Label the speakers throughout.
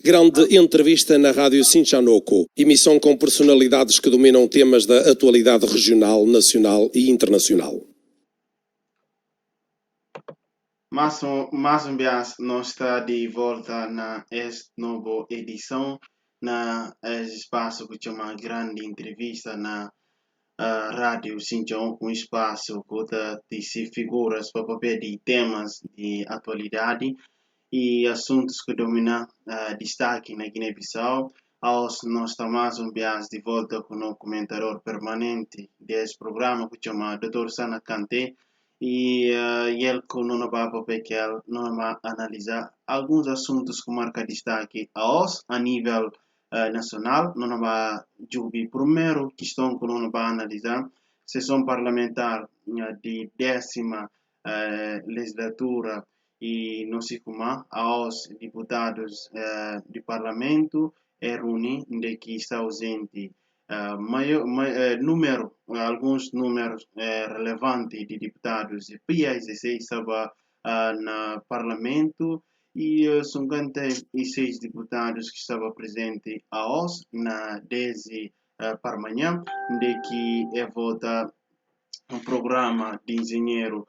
Speaker 1: Grande entrevista na Rádio Sinchanoko, emissão com personalidades que dominam temas da atualidade regional, nacional e internacional.
Speaker 2: Mais um vez, nós está de volta na esta nova edição, na espaço que chama Grande Entrevista na Rádio Sinchon, um espaço que se figuras para papel de temas de atualidade e assuntos que dominam destaque na Guiné-Bissau. Nós estamos um vez de volta com o comentador permanente desse programa que chama Dr. Sana Kanté. E ele que não vai porque ele não vai analisar alguns assuntos que marcam destaque a nível nacional. Não vai jubi primeiro questão que não vai analisar sessão parlamentar de 10ª legislatura e não sei como aos deputados do parlamento reúne de que está ausente alguns números relevantes de deputados e PISC estava no parlamento e 56 deputados que estavam presentes na 10 para amanhã, de que vota um programa de engenheiro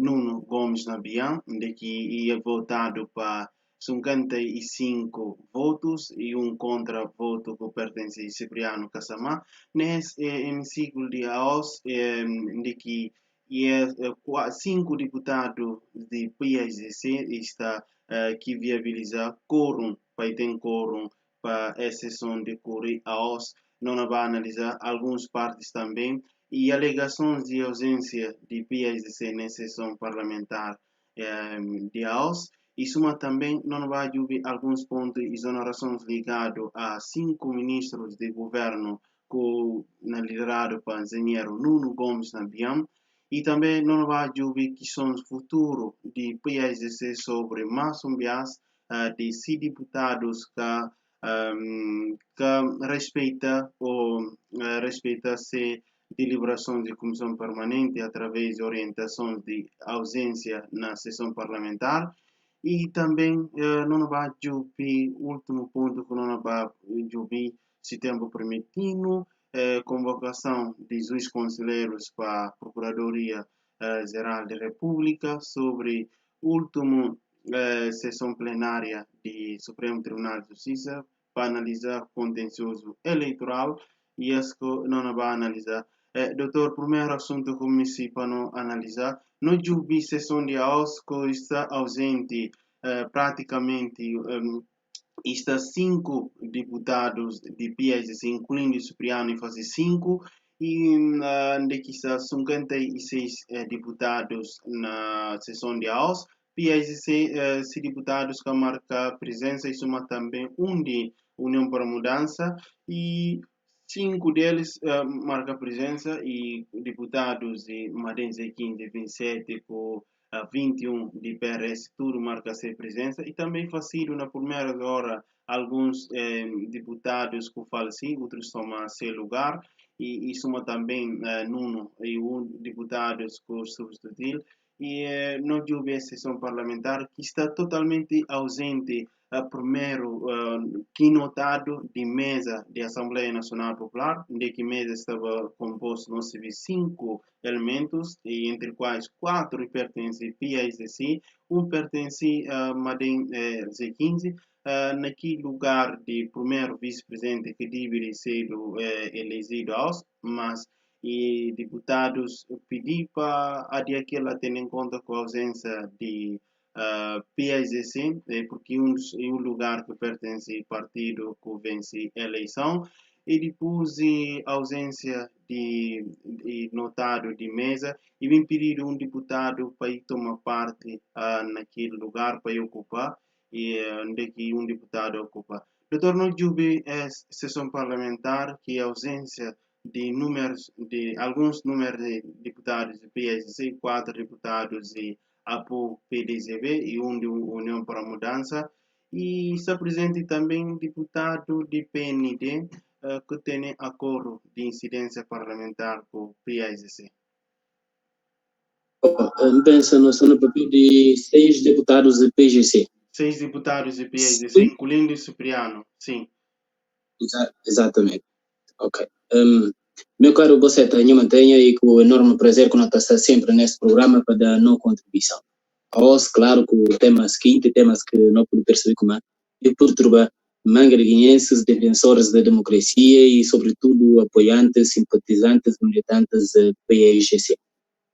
Speaker 2: Nuno Gomes Nabian, de que é votado para 55 votos e um contra-voto que pertence a Cipriano Kassamá. Nesse hemiciclo de AOS, de que 5 deputados de PISC está que viabiliza quórum, para ter quórum para a sessão de curi AOS. Não vai analisar algumas partes também e alegações de ausência de PISC na sessão parlamentar de AOS. E suma também não vai haver alguns pontos de exonerações ligados a 5 ministros de governo liderado por engenheiro Nuno Gomes Nabian. E também não vai haver questões futuro de PISC sobre mais um bias de 6 deputados que respeita-se deliberações de comissão permanente através de orientações de ausência na sessão parlamentar. E também não vai jubi último ponto que não vai jubi se tempo permitindo convocação de juízes conselheiros para a Procuradoria Geral da República sobre última sessão plenária do Supremo Tribunal de Justiça para analisar contencioso eleitoral e isso não vai analisar. Doutor, primeiro assunto que me se para não analisar, no jubi sessão de AOS que está ausente praticamente está 5 deputados de PISC, incluindo Cipriano e fase 5, e de que está 56 deputados na sessão de AOS. PISC, se deputados que marca presença, e soma também um de União para a Mudança, e 5 deles marca presença, e deputados de Madense 15, 27, com 21 de PRS, tudo marca ser presença, e também facilita na primeira hora alguns deputados que faleciam, outros tomam seu lugar, e soma também Nuno e um deputados que substituíram, e não houve a sessão parlamentar que está totalmente ausente primeiro que notado de mesa da Assembleia Nacional Popular, de que mesa estava composto não se vê 5 elementos, e entre quais 4 pertencem a PISC, um pertence a Madem Z15, naquele lugar de primeiro vice-presidente que deveria ser elegido mas e deputados pedi para adiar que ela tenha em conta com a ausência de PISC, porque é um lugar que pertence ao partido que vence a eleição, e depois a ausência de notado de mesa, e vem pedir um deputado para ir tomar parte naquele lugar para ocupar, e onde que um deputado ocupa. Doutor, não houve sessão parlamentar que a ausência de alguns números de deputados do PSC, 4 deputados de APO PDZB e um de União para a Mudança, e está presente também deputado de PND que tem acordo de incidência parlamentar com o PSC.
Speaker 3: Pensa no papel de 6 deputados do PGC.
Speaker 2: 6 deputados e PSDC,
Speaker 3: Sim,
Speaker 2: incluindo o Cipriano, sim.
Speaker 3: exatamente. Ok. Meu caro Boceta, eu mantenha e com o enorme prazer que nós está sempre neste programa para dar nossa contribuição. A OS, claro, que o tema seguinte, temas que não podemos perceber como é perturbar mangariguinhenses, defensores da democracia e, sobretudo, apoiantes, simpatizantes, militantes do PAIGC.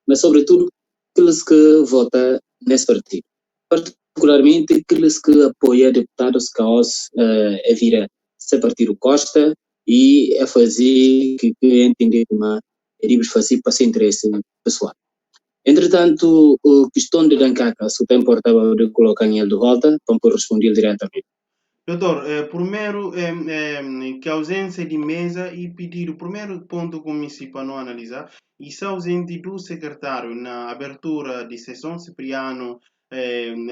Speaker 3: Mas, sobretudo, aqueles que votam nesse partido. Particularmente, aqueles que apoiam deputados que a OS é vira esse partido Costa e é fazer que entender como é livre fazer para seu interesse pessoal. Entretanto, a questão de Dancaca, se o tempo importava de colocar ele de volta, para responder diretamente.
Speaker 2: Doutor, primeiro, que a ausência de mesa e pedir o primeiro ponto que me se para não analisar, e se a ausência do secretário na abertura de sessão Cipriano,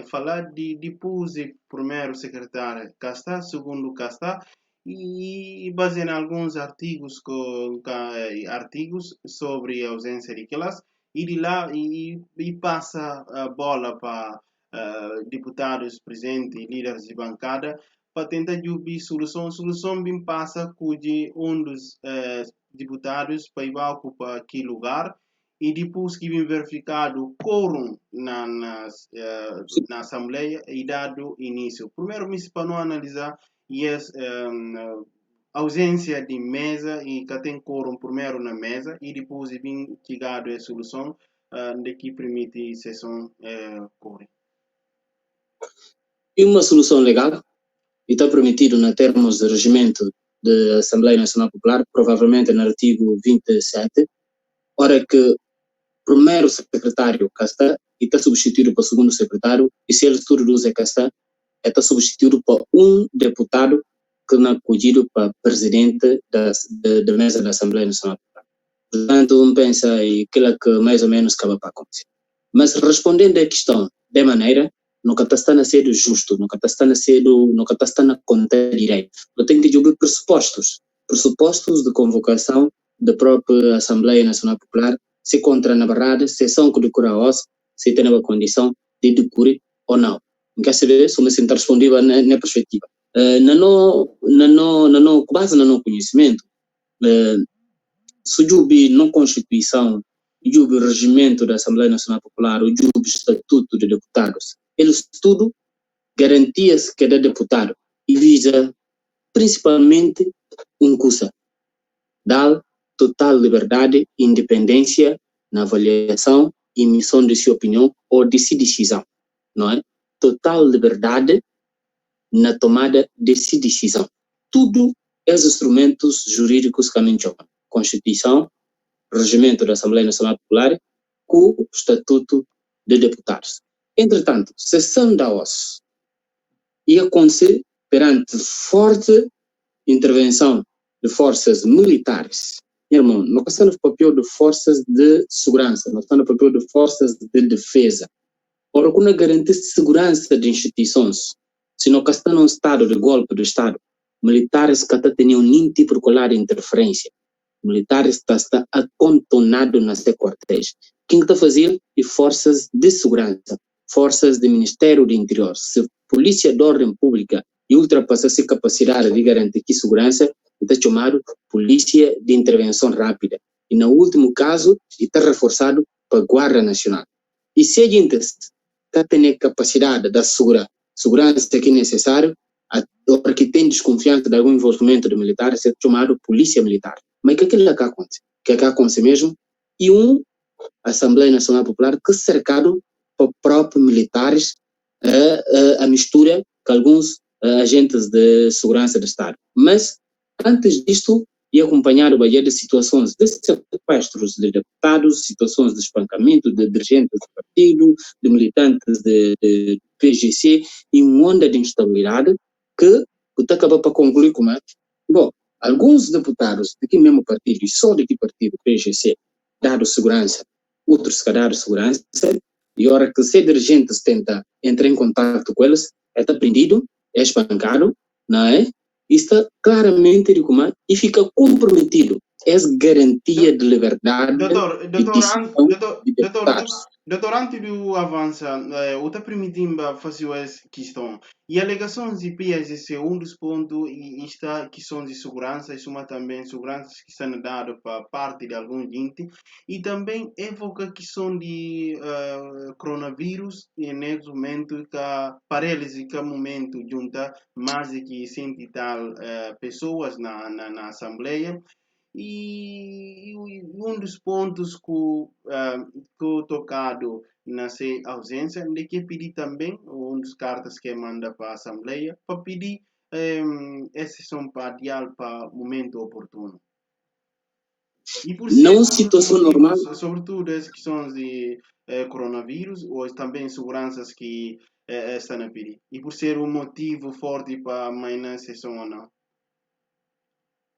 Speaker 2: falar de depois de primeiro secretário cá está, segundo cá está, e basear em alguns artigos, artigos sobre a ausência de classe, e de lá e passa a bola para deputados presentes, líderes de bancada, para tentar descobrir solução. Solução bem passa cuide um dos deputados para ocupar aquele lugar e depois que vem verificado o quórum na Assembleia e dado início. Primeiro, para não analisar ausência de mesa e que tem quórum primeiro na mesa e depois vem chegado a solução de que permite sessão corre.
Speaker 3: E uma solução legal e está permitido na termos de regimento da Assembleia Nacional Popular, provavelmente no artigo 27, ora que primeiro secretário cá está e está substituído para o segundo secretário, e se ele se reduz cá está substituído por um deputado que não é acolhido para presidente da mesa da Assembleia Nacional Popular. Portanto, pensa aí aquilo que mais ou menos acaba para acontecer. Mas respondendo à questão de maneira, nunca está a ser justo, nunca está a contar direito. Eu tenho que jogar pressupostos de convocação da própria Assembleia Nacional Popular, se contra na verdade, sessão que decora a OS, se tem a condição de decorrer ou não. Não quer saber se eu me sinto respondível na perspectiva. Com base no não conhecimento, se jubi não Constituição, jubi regimento da Assembleia Nacional Popular, o jubi Estatuto de Deputados, eles tudo garantia-se que é deputado e visa principalmente coisa, dar total liberdade e independência na avaliação e emissão de sua opinião ou de sua decisão, não é? Total liberdade na tomada de sua decisão. Tudo os instrumentos jurídicos que a gente chama. Constituição, regimento da Assembleia Nacional Popular, com o Estatuto de Deputados. Entretanto, sessão da OS ia acontecer perante forte intervenção de forças militares. Irmão, não está no papel de forças de segurança, não está no papel de forças de defesa. Ora, quando garantir segurança de instituições, se não está num estado de golpe do Estado, militares que não têm nenhum tipo de interferência, militares que estão acontonados nas quartéis. Quem está fazendo é forças de segurança, forças do Ministério do Interior. Se polícia de ordem pública e ultrapassar essa capacidade de garantir segurança, está chamado polícia de intervenção rápida. E no último caso, está reforçado para a Guarda Nacional. E se a gente tem capacidade de segurança que é necessário, ou que tem desconfiança de algum envolvimento de militares, é chamado polícia militar. Mas o que é que acontece? O que acontece mesmo? E a Assembleia Nacional Popular que cercado por próprios militares a mistura com alguns agentes de segurança do Estado. Mas, antes disto, ia acompanhar o Bahia de situações de sequestros de deputados, situações de espancamento de dirigentes do partido, de militantes de PGC, e uma onda de instabilidade que acaba para concluir como é. Bom, alguns deputados daqui mesmo partido, e só daqui partido, PGC, dado segurança, outros que dado segurança, e a hora que se dirigentes tenta entrar em contato com eles, é prendido, é espancado, não é? E está claramente e fica comprometido essa garantia de liberdade
Speaker 2: Doutor,
Speaker 3: e decisão de deputados.
Speaker 2: Doutor, antes de avançar, eu estou permitindo fazer essa questão. E alegações de PSC, um dos pontos, e está questões de segurança, isso mas também seguranças que são dadas para parte de algum gente, e também evoca questão de coronavírus, e nesse momento, que a paralisia, que momento junta mais de que 100 e tal pessoas na Assembleia, e um dos pontos que eu tocado nessa ausência, de que pedir também, um dos cartas que manda para a Assembleia, para pedir exceção parcial para momento oportuno. E por ser
Speaker 3: Não
Speaker 2: um dos
Speaker 3: situação normal,
Speaker 2: motivos, sobretudo as questões de coronavírus, ou também seguranças que estão a pedir. E por ser um motivo forte para amanhã sessão ou não.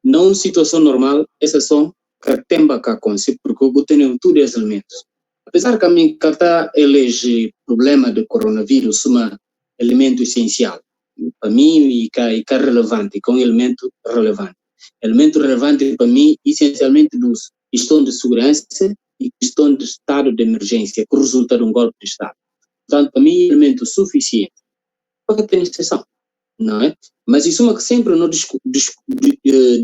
Speaker 3: não situação normal, exceção que temba que acontece, porque eu tenho todos os elementos. Apesar que a mim está elege problema de coronavírus um elemento essencial para mim e que é relevante, que é um elemento relevante. Elemento relevante para mim, essencialmente, dos questão de segurança e questão de estado de emergência, que resulta de um golpe de Estado. Portanto, para mim, é elemento suficiente para ter exceção, não é? Mas isso é uma que sempre não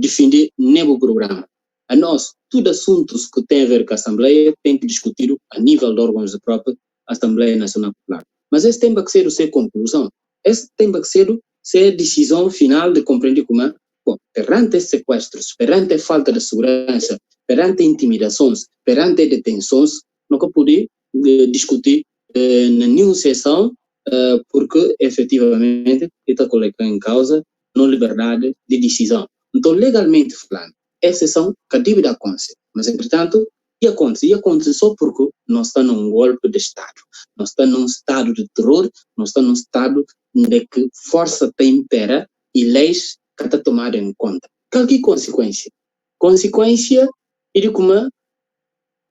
Speaker 3: defender nem o programa. A nós, tudo assuntos que têm a ver com a Assembleia tem que discutir a nível de órgãos da própria Assembleia Nacional Popular. Mas esse tem que ser o seu conclusão. Esse tem que ser a decisão final de compreender como é. Bom, perante esses sequestros, perante a falta de segurança, perante intimidações, perante detenções, nunca poder discutir na nenhuma sessão porque efetivamente está colocando em causa não liberdade de decisão. Então, legalmente falando, exceção que a dívida acontece. Mas, entretanto, e acontece só porque nós estamos num golpe de Estado. Nós estamos num estado de terror, nós estamos num estado de que força tem impera e leis que estão tomadas em conta. Qual que é a consequência? Consequência é de como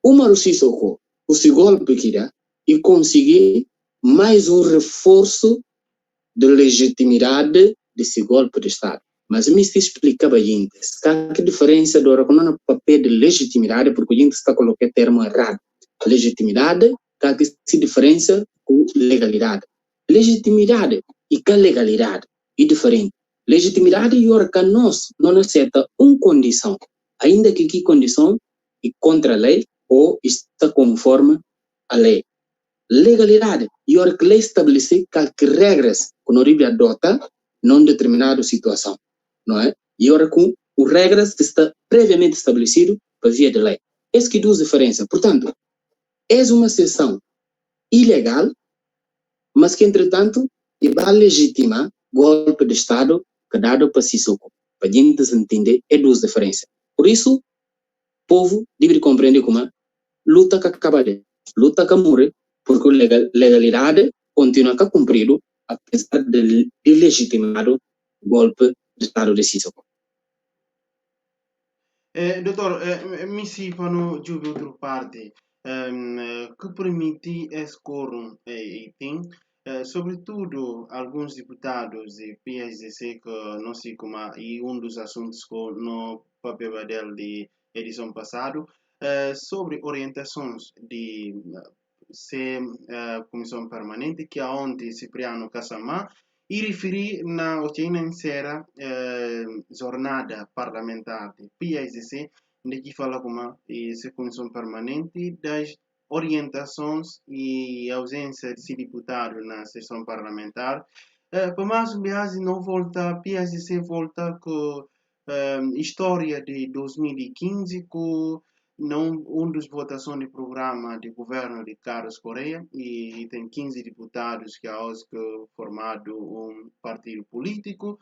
Speaker 3: uma justiça ocorre, o golpe que dá e conseguir mais um reforço de legitimidade desse golpe de Estado. Mas me se explica bem, que diferença do reconhecimento do papel de legitimidade, porque a gente está colocando termo errado. Legitimidade, que se diferença com legalidade. Legitimidade e que legalidade é diferente. Legitimidade é que nós não aceita uma condição, ainda que condição é contra a lei ou está conforme a lei. Legalidade e a lei estabelecer que regras que não deve adotar numa determinada situação, não é? E ora com as regras que está previamente estabelecido por via de lei. Essa que duas diferenças. Portanto, é uma sessão ilegal, mas que entretanto vai legitimar golpe de Estado que dado para Sissoko. Para a gente entender é duas diferenças. Por isso, o povo deve compreender como é luta que acaba de luta que morre, porque a legalidade continua a cumprir, apesar de ilegitimado golpe de Estado de Sissoko.
Speaker 2: Doutor, mi si fanno giù d'altra parte, che permite escorrer tem, sobretudo alguns deputados e PSDC que não sei como e um dos assuntos que no papel de edição passado, sobre orientações de se comissão permanente que aonde Cipriano Cassamá e referi na otena sera jornada parlamentar de PSDC, onde que fala como a comissão permanente das orientações e ausência de deputado na sessão parlamentar. Para mais um viagem não volta, PSDC volta com história de 2015 com não um dos votações de programa de governo de Carlos Correia e tem 15 deputados que formado um partido político,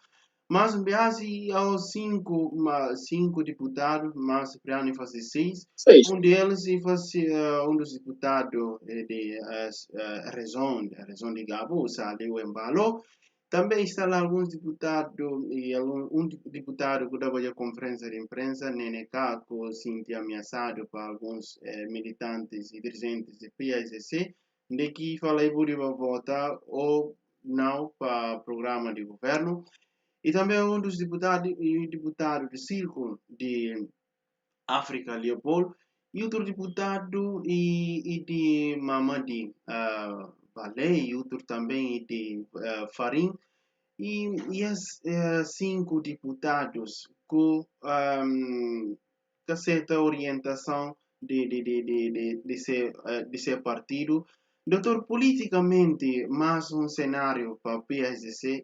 Speaker 2: mas base aos cinco deputados, mas Cipriano faz 6, um deles um dos deputados de região de Gabo, saiu em Balo. Também está lá alguns deputados e um deputado que dava a conferência de imprensa, Neneca, que se sentia ameaçado por alguns militantes e dirigentes do PSDC, de que falei que ia votar ou não para o programa de governo. E também um dos deputados do Círculo de África, Leopoldo, E outro deputado e de Mamadi Balei, e outro também de Farim, e as 5 deputados com certa orientação de ser partido. Doutor, politicamente, mais um cenário para o PSDC,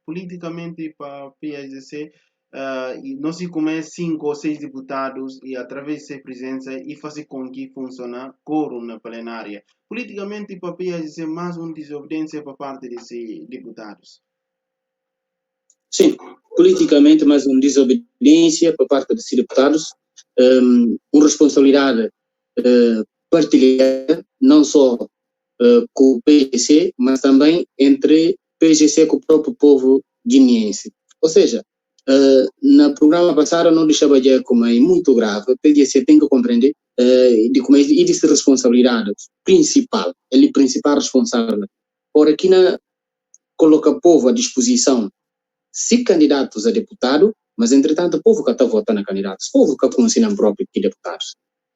Speaker 2: politicamente para o PSDC, não se começa 5 ou 6 deputados e através da presença e fazer com que funcione quórum na plenária. Politicamente para o PSDC, mais uma desobediência por parte desses deputados.
Speaker 3: Sim, politicamente mais uma desobediência por parte desses deputados, uma responsabilidade partilhada, não só com o PSC, mas também entre PSC com o próprio povo guineense. Ou seja, no programa passado não deixava de como é muito grave, o PSC tem que compreender de como é de responsabilidade principal, ele principal responsável. Por aqui coloca o povo à disposição se candidatos a deputado, mas entretanto o povo que está votando a candidatos, o povo que conhece próprio que deputados.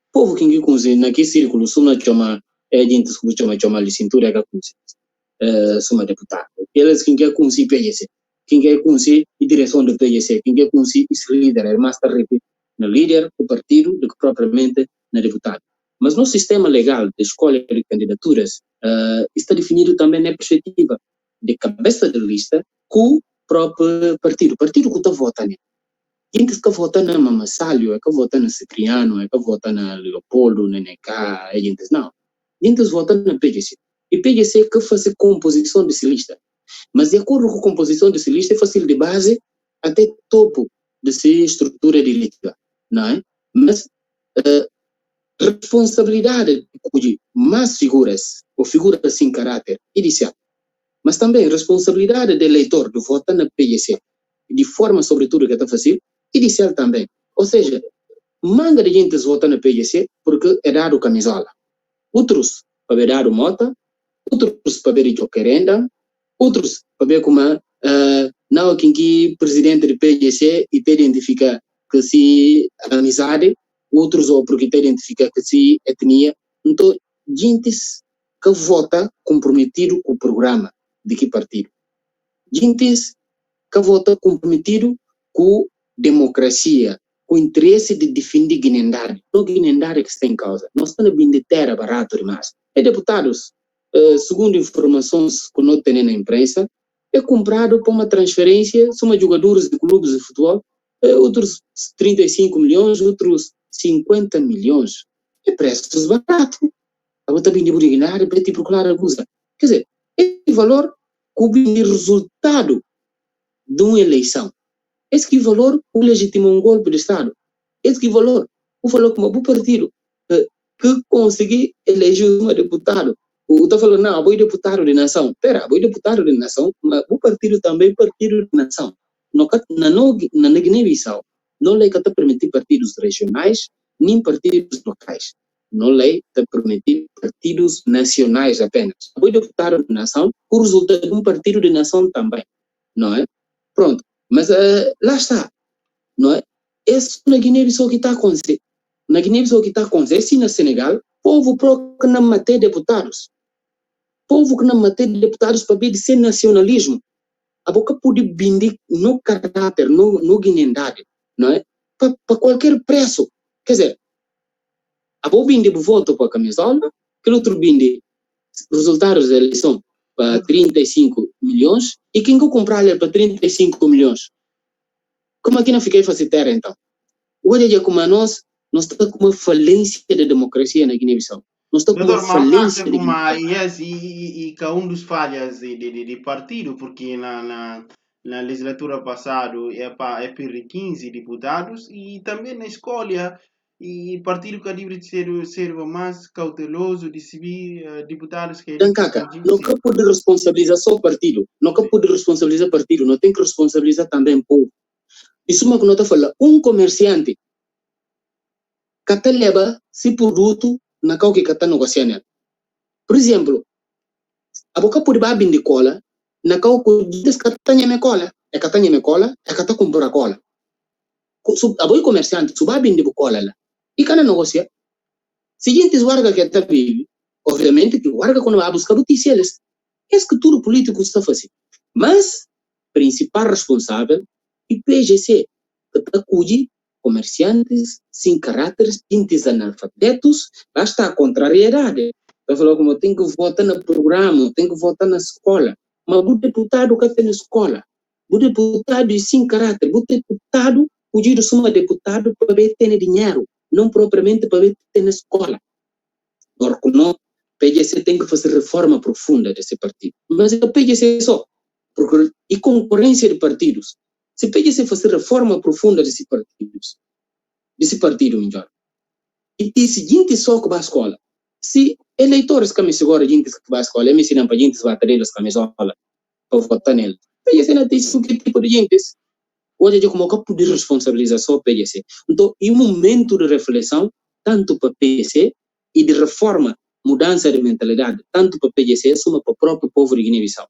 Speaker 3: O povo que conhece naquele círculo, suma chama gente chama de cintura que conhece, suma deputado. Eles quem quer conhece PSC, quem quer conhece a direção do PSC, quem quer conhece esse líder, mas está repetindo, no líder do partido do que propriamente na deputado. Mas no sistema legal de escolha de candidaturas está definido também na perspectiva de cabeça de lista com próprio partido que está votando. Gente que vota na Mamassalio, é que vota na Cipriano, é que vota na Leopoldo, na NK, é gente não. Gente vota na PGC. E PGC é que faz composição dessa lista. Mas de acordo com a composição dessa lista, é fácil de base até topo dessa estrutura diretiva, não é? Mas responsabilidade de mais figuras, ou figuras sem caráter inicial, mas também responsabilidade do eleitor de votar na PSC, de forma, sobretudo, que está fazendo, inicial também. Ou seja, manga de gente vota na PSC porque é dado camisola. Outros para ver dado mota, outros para ver o querenda, outros para ver como não que presidente do PSC e te identifica que se amizade, outros ou porque te identifica que se etnia. Então, gente que vota comprometido com o programa de que partido? Gente que vota comprometido com democracia, com o interesse de defender Guinendari. Não Guinendari que está em causa. Nós estamos bem de terra barato demais. E deputados, segundo informações que não tem na imprensa, é comprado por uma transferência, são jogadores de clubes de futebol, outros 35 milhões, outros 50 milhões. É preços barato. A outra bem de Guinendari, para te procurar a coisa. Quer dizer, é valor cobre o resultado de uma eleição. Esse valor o legitima um golpe de Estado. Esse valor o falou como um partido que conseguir eleger um deputado. O está falando, não, vou deputado de nação. Espera, vou deputado de nação, mas o partido também é partido de nação. Na Guiné-Bissau, não lei que está permitir partidos regionais, nem partidos locais. Não lei está permitir partidos nacionais apenas. Vou deputado de nação, o resultado de um partido de nação também. Não é? Pronto. Mas lá está. Não é? Isso na Guiné-Bissau que está acontecendo. Na Guiné-Bissau que está acontecendo, assim na Senegal, povo que não mate deputados. Povo que não mate deputados para ver de ser nacionalismo. A boca pode bindir no caráter, no guinendade, não é? Para qualquer preço. Quer dizer, a boca bindir voto para a camisola, que outro bindir resultados da eleição para 35 milhões, e quem que comprar para 35 milhões? Como aqui não fiquei fazer terra, então? Olha como nós estamos com uma falência da democracia na Guiné-Bissau. Nós estamos com uma falência de
Speaker 2: e que um dos falhas de partido, porque na legislatura passada é per 15 deputados, e também na escolha, e partido que deve ser mais cauteloso de subir deputados que...
Speaker 3: Não pode responsabilizar só o partido, não pode responsabilizar o partido, não tem que responsabilizar também o povo. Isso é uma que nós estamos falando, um comerciante que leva esse produto na qual que está negociando. Por exemplo, a boca pode babin de cola, na qual que diz que está na cola, é que está comprando cola. A boa comerciante, se babin de cola lá, E cada negócio, seguinte warga que está vivo, obviamente que warga quando vai buscar notícias, é que tudo político está fazendo. Mas, principal responsável, é PGC, que está cuidando comerciantes sem caráteres, índices analfabetos, lá está a contrariedade. Vai falar como tem que votar no programa, tem que votar na escola. Mas o deputado que está na escola, o deputado é sem caráter, o deputado, o dia suma deputado para ver ter dinheiro, não propriamente para ver ter na escola. Agora, não, PGC tem que fazer reforma profunda desse partido. Mas é o PGC só, porque e concorrência de partidos. Se PGC fazer reforma profunda desse partido melhor. E seguinte só que vai à escola. Se eleitores que me seguram gente que vai à escola, me ensinam para gente bater as camisolas para votar nele. PGC não tem que tipo de gente. Hoje é como campo de responsabilização PGC. Então, em um momento de reflexão, tanto para PGC e de reforma, mudança de mentalidade, tanto para PGC, como para o próprio povo de Guiné-Bissau.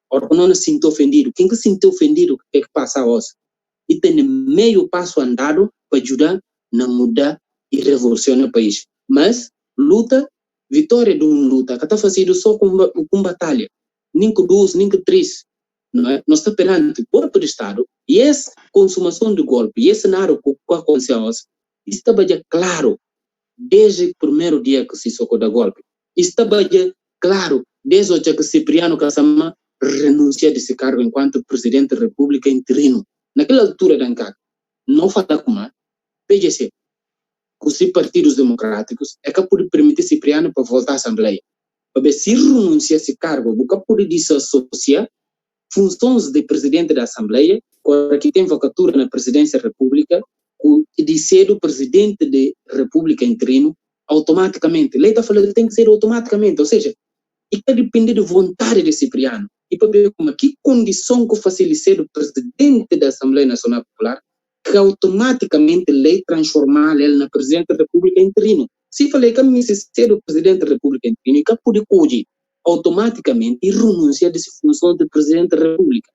Speaker 3: Ora, não se sinto ofendido. Quem se sente ofendido, o que é que passa hoje? E tem meio passo andado para ajudar a mudar e revolucionar o país. Mas, luta, vitória de uma luta, que está fazendo só com batalha. Nem com duas, nem com três. Não é? Nós estamos perante o golpe de Estado e essa consumação de golpe, e esse cenário que aconteceu hoje, estava já claro desde o primeiro dia que se socou da golpe. Estava já claro desde o dia que Cipriano Cassama renuncia desse cargo enquanto presidente da República interino. Naquela altura da NCAC, não fala com a PGC, com os partidos democráticos, é capaz de permitir Cipriano para voltar à Assembleia. Para ver se renuncia a esse cargo, é capaz de desassociar funções de presidente da Assembleia, que tem vocatura na presidência da República, e de ser o presidente da República interino, automaticamente. Lei está falando que tem que ser automaticamente, ou seja, e para depender da vontade de Cipriano. E para ver como que condição que facilita ser o presidente da Assembleia Nacional Popular, que automaticamente lei transformar ele na presidente da República interino. Se falei que me ser o presidente da República interino, que pode cuidar automaticamente e renunciar dessa função de presidente da República,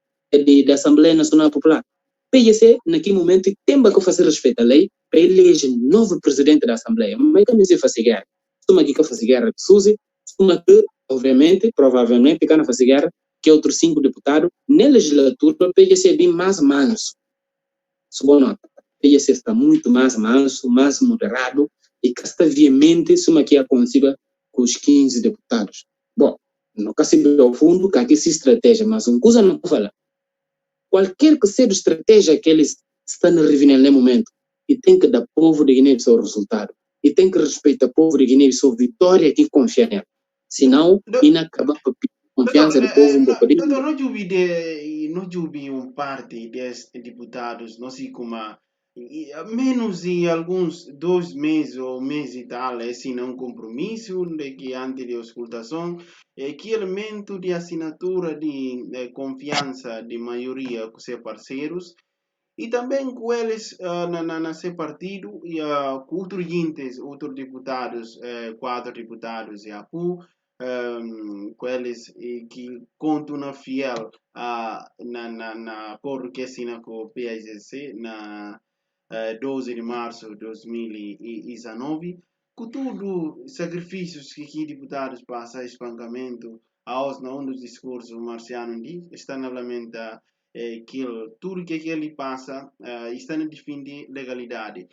Speaker 3: da Assembleia Nacional Popular. PGC, naquele momento, tem que fazer respeito à lei para eleger novo presidente da Assembleia. Mas como se faz guerra? Uma que faz guerra de Suzy, uma que, obviamente, provavelmente, que não faz guerra, que é outros 5 deputados, na legislatura, o PGC é bem mais manso. Boa nota. O PGC está muito mais manso, mais moderado, e que está veemente, uma que aconteceu com os 15 deputados. Bom, não quer saber ao fundo que aqui se estratégia, mas uma coisa não fala. Qualquer que seja a estratégia que eles estão a reunir no momento, e tem que dar ao povo de Guiné-Bissau o resultado. E tem que respeitar o povo de Guiné-Bissau vitória e confiar nela. Senão, inacaba com a confiança do povo um pouco.
Speaker 2: Não jubi parte desses deputados, não sei como, menos de alguns 2 meses ou mês e tal, assim, um compromisso de que antes de auscultação, que elemento de assinatura de confiança de maioria com seus parceiros, e também com eles na seu partido e com outros deputados, 4 deputados e APU, com eles que continuam fiel na acordo que assina com o PAGC na 12 de março de 2019, com tudo sacrifícios que deputados passam, espancamento, na um dos discursos o Marciano diz, está na lamenta que tudo que ele passa está a defender legalidade.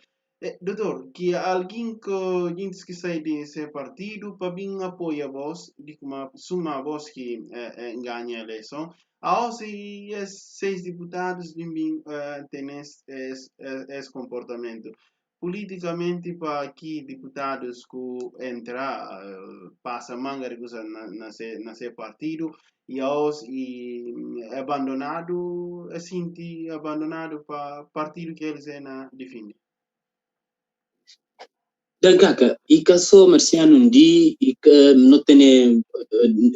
Speaker 2: Doutor, que alguém que sai desse partido para vir apoiar a voz, de uma suma voz que ganha a eleição, se 6 deputados têm esse comportamento. Politicamente, para aqui, deputados que entrar, passa manga de coisa na seu partido, e abandonado, assim, abandonado para partido que eles defendem.
Speaker 3: Dankaka, e caso Marciano Ndi, e que não tem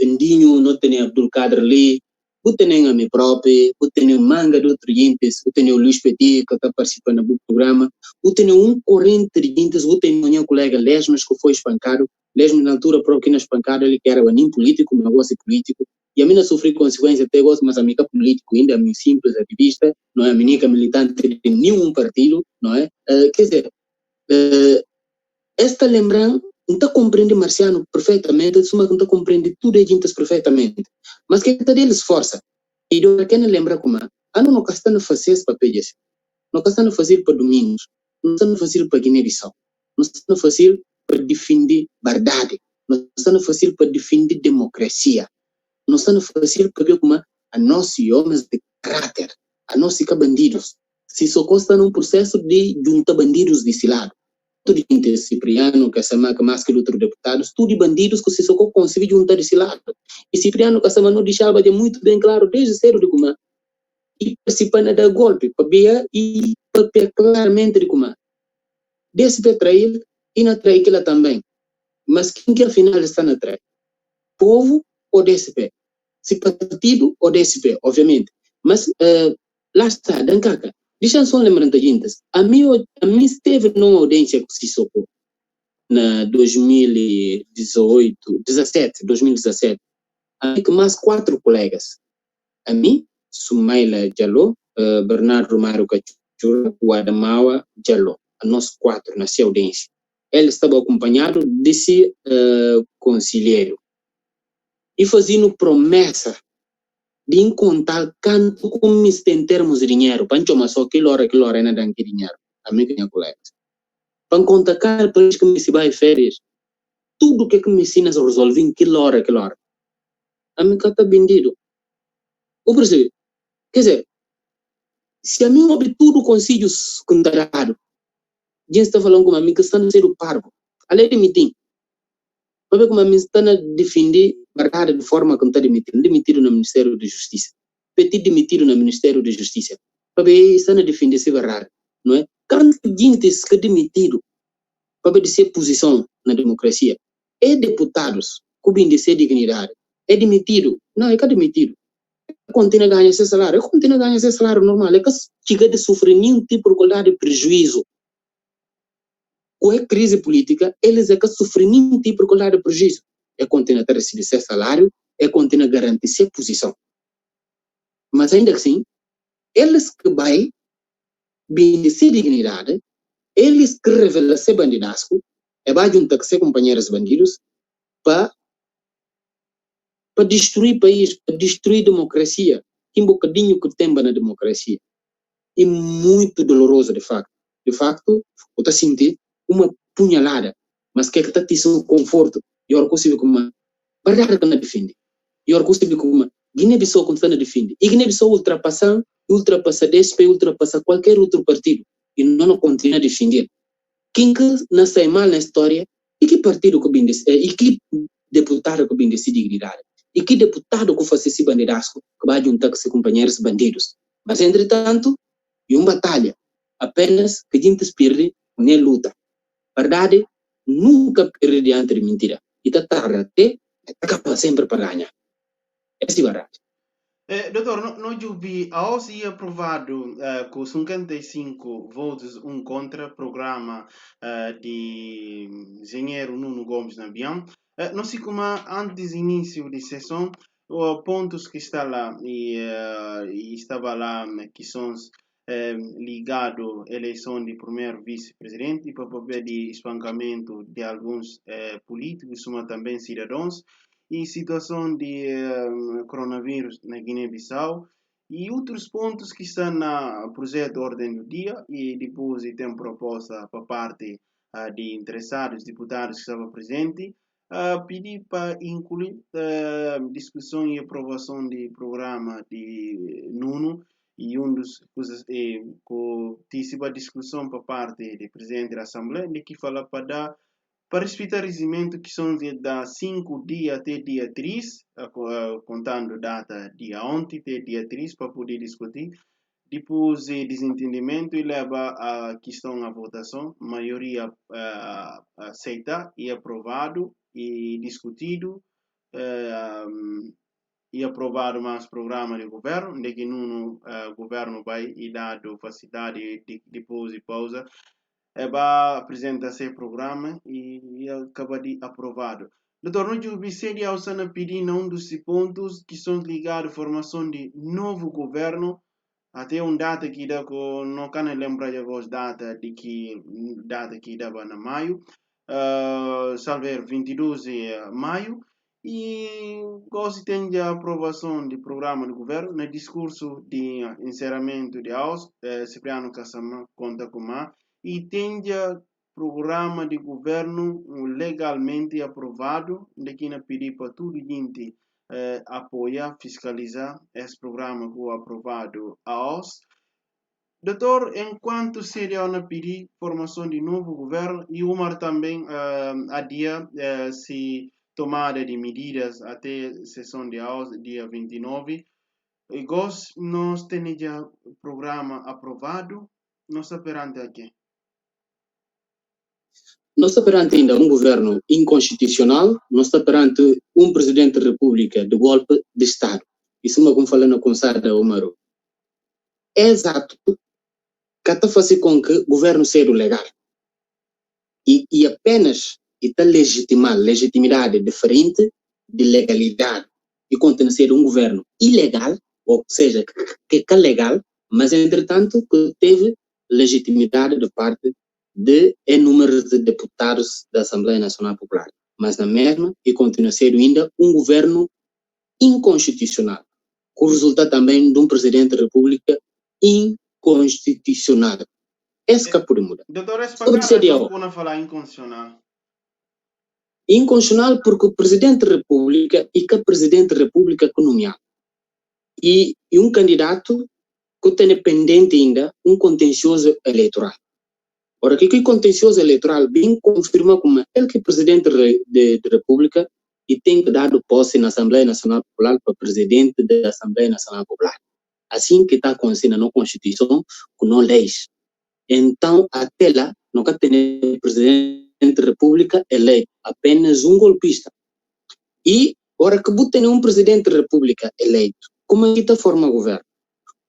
Speaker 3: Ndinho, não tem Abdul Kader ali, eu tenho a mim próprio, eu tenho manga de outros gente, eu tenho o Luís Petit, que está participando do programa, eu tenho um corrente de gente, eu tenho meu colega Lesmas, que foi espancado, Lesmas na altura própria que na espancada, ele que era nem político, um negócio político, e a mim não sofri consequência, até gosto, mas a mim político ainda, a mim simples ativista, não é a mim militante de nenhum partido, não é? Quer dizer, esta lembrança, não está compreende Marciano perfeitamente, suma que não está compreende tudo a gente perfeitamente. Mas que está deles força. E do que não lembra como não está a fazer esse papel, não está a fazer para domínios, não está a fazer para Guiné-Bissau, não está a fazer para defender verdade, não está a fazer para defender democracia, não está a fazer para ver como a nós homens de caráter, a nós bandidos, se só está num processo de juntar bandidos desse lado. Tudo de Cipriano, que essa marca mais que outros deputados, tudo bandidos que se só conseguir juntar desse lado. E Cipriano, que essa não deixava de muito bem claro desde cedo de como e participando da golpe, para ver e para ver claramente de como desse para trair e na trair que ela também. Mas quem que afinal está na trair? Povo ou DSP? Se partido ou DSP, obviamente. Mas lá está, Dancaca. Deixa só lembrar da gente. A mim esteve numa audiência com o Sissoko na 2017. A mim com mais 4 colegas. A mim, Sumaila Jallo, Bernardo Mário Cachura, o Adamawa Jallo. A nós 4 nessa audiência. Ele estava acompanhado desse conselheiro. E fazendo promessa de encontrar quanto como em termos de dinheiro, para não só que hora ainda dá dinheiro, a mim que minha colega. Para encontrar para que me se vai férias, tudo que me ensinas a resolver em que hora. A mim que está vendido. O percebe? Quer dizer, se a mim houve tudo consigo contrarado, já está falando com a mim que está a ser o parvo. Além de meeting, para ver como a mim está a defender verdade de forma que está demitido no Ministério da Justiça. Petit demitido no Ministério da Justiça. Para ver está a defender essa verdade, não é? Quanto gente que demitido para dizer posição na democracia é deputados que vêm de ser dignidade. É demitido. Não, é que é demitido. Continua a ganhar esse salário. Continua a ganhar esse salário normal. É que chega de sofrer nenhum tipo de prejuízo. Com a crise política, eles é que sofrem nenhum tipo de prejuízo. É continuar a receber seu salário, é continuar a garantir sua posição. Mas ainda assim, eles que vai bem de ser dignidade, eles que revelam ser bandidasco, é vai juntar com seus companheiros bandidos para destruir o país, para destruir a democracia. Tem um bocadinho que tem na democracia. E muito doloroso, de facto. De facto, eu estou sentindo uma punhalada, mas que está tendo um conforto. E eu consigo como verdade que não defende. E eu consigo como Guiné-Bissau está a defender. E Guiné-Bissau ultrapassa DSP, ultrapassa qualquer outro partido. E não continua a defender. Quem que nasce mal na história, e que partido que vem e que deputado que vem desse dignidade, e que deputado que faz esse bandidasco, que vai juntar com seus companheiros bandidos. Mas, entretanto, em uma batalha, apenas que a gente perde na luta. Verdade, nunca perde diante de mentira. E está tarde, acaba sempre para ganhar. Essa é a verdade.
Speaker 2: Doutor, no Jubi, a OSI aprovado com 55 votos contra o programa de engenheiro Nuno Gomes na Biam. Não sei como antes do início de sessão, pontos que está lá e estava lá que são ligados à eleição de primeiro vice-presidente para papel de espancamento de alguns políticos, mas também cidadãos, e situação de coronavírus na Guiné-Bissau e outros pontos que estão na projeto de ordem do dia e depois tem proposta para parte de interessados, deputados que estavam presentes, pedir para incluir discussão e aprovação de programa de Nuno e dos coisas que tive a discussão para parte do presidente da Assembleia de que fala para dar para respeitar o regimento que são de 5 dias até dia 3, contando data dia ontem até dia 3 para poder discutir. Depois de desentendimento e leva a questão à votação, maioria aceita e aprovado e discutido e aprovado mais programa de governo, de que no governo vai e dado facilidade de depois de pausa vai apresentar seu programa e acaba de aprovado. Doutor, não tive seria ao sana pedir um dos pontos que são ligados à formação de novo governo, até data que dá não can lembrar de vos data que dava na maio, salver 22 de maio, e gosto tem a aprovação do programa do governo no discurso de encerramento de AUS, Cipriano Cassama conta com e tem a programa de governo legalmente aprovado, de que pedir para tudo gente apoiar, fiscalizar esse programa que foi aprovado AUS. Doutor, enquanto seria na pedir formação de novo governo e o Mar também adia se tomada de medidas até a sessão de aula, dia 29, e nós temos já programa aprovado, nós estamos perante aqui.
Speaker 3: Nós estamos perante ainda um governo inconstitucional, nós estamos perante um presidente da República de golpe de Estado. Isso é como falando com Sada Omaro. É exato que está fazendo com que o governo seja legal. E apenas está legitimidade diferente de legalidade. E continua a ser um governo ilegal, ou seja, que é legal, mas entretanto que teve legitimidade de parte de número de deputados da Assembleia Nacional Popular. Mas na mesma, e continua a ser ainda um governo inconstitucional, que resulta também de um presidente da República inconstitucional. Esse que pode mudar.
Speaker 2: Doutor, esse pagamento não falar inconstitucional.
Speaker 3: Inconstitucional porque o presidente da República e que presidente da República que nomear. E um candidato que tem pendente ainda um contencioso eleitoral. Ora, que contencioso eleitoral bem confirma como ele que é presidente da República e tem que dar posse na Assembleia Nacional Popular para presidente da Assembleia Nacional Popular. Assim que está acontecendo na Constituição, com não leis. Então, até lá, nunca tem presidente da República eleito, apenas um golpista. E, ora que você tem um presidente da República eleito, como é que está forma o governo?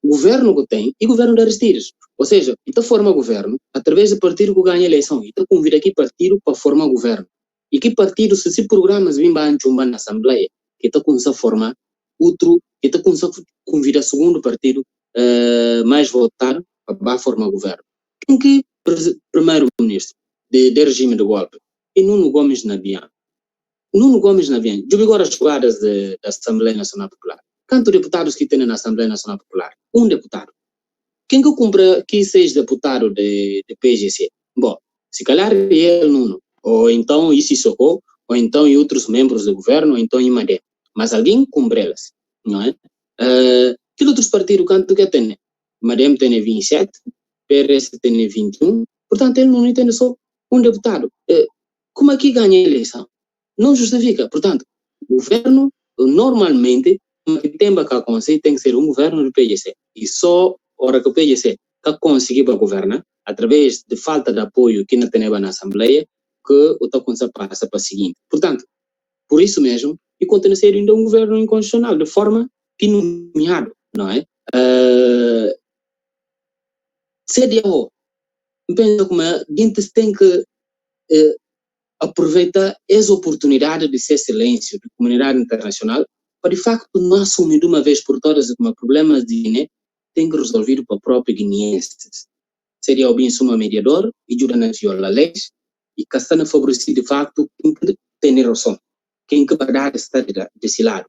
Speaker 3: O governo que tem e o governo de Aristides. Ou seja, está forma o governo através do partido que ganha a eleição. E está convida aqui partido para formar o governo. E que partido, se programas vêm para na Assembleia, que está com essa forma, outro, que está com essa convida segundo partido mais votado para formar o governo. Quem que primeiro-ministro de regime de golpe? E Nuno Gomes Nabian. Nuno Gomes Nabian, eu vi agora as jogadas da Assembleia Nacional Popular. Quantos deputados que tem na Assembleia Nacional Popular? Um deputado. Quem que compra aqui 6 deputados de PGC? Bom, se calhar é ele, Nuno, ou então Isisoko, ou então e outros membros do governo, ou então Imadé. Mas alguém compra elas, não é? Que outros partidos quanto que tem? Madem tem 27, PRS tem 21, portanto ele não tem só um deputado. Como é que ganha a eleição? Não justifica. Portanto, o governo normalmente que tem que acontecer tem que ser um governo do PGC. E só hora que o PGC conseguir governar, através de falta de apoio que não tem na Assembleia, que o está passa para o seguinte. Portanto, por isso mesmo, e continua a ser ainda um governo inconstitucional, de forma que nomeado, não é? CDAO, penso como a gente tem que aproveitar essa oportunidade de ser silêncio da comunidade internacional para, de facto, não assumir de uma vez por todas que problemas de Guiné tem que resolver para o próprio guineenses. Seria o bem suma mediador e ajuda na viola leis e que está a favorecer, de facto, quem que tem razão, quem que verdade está desse lado.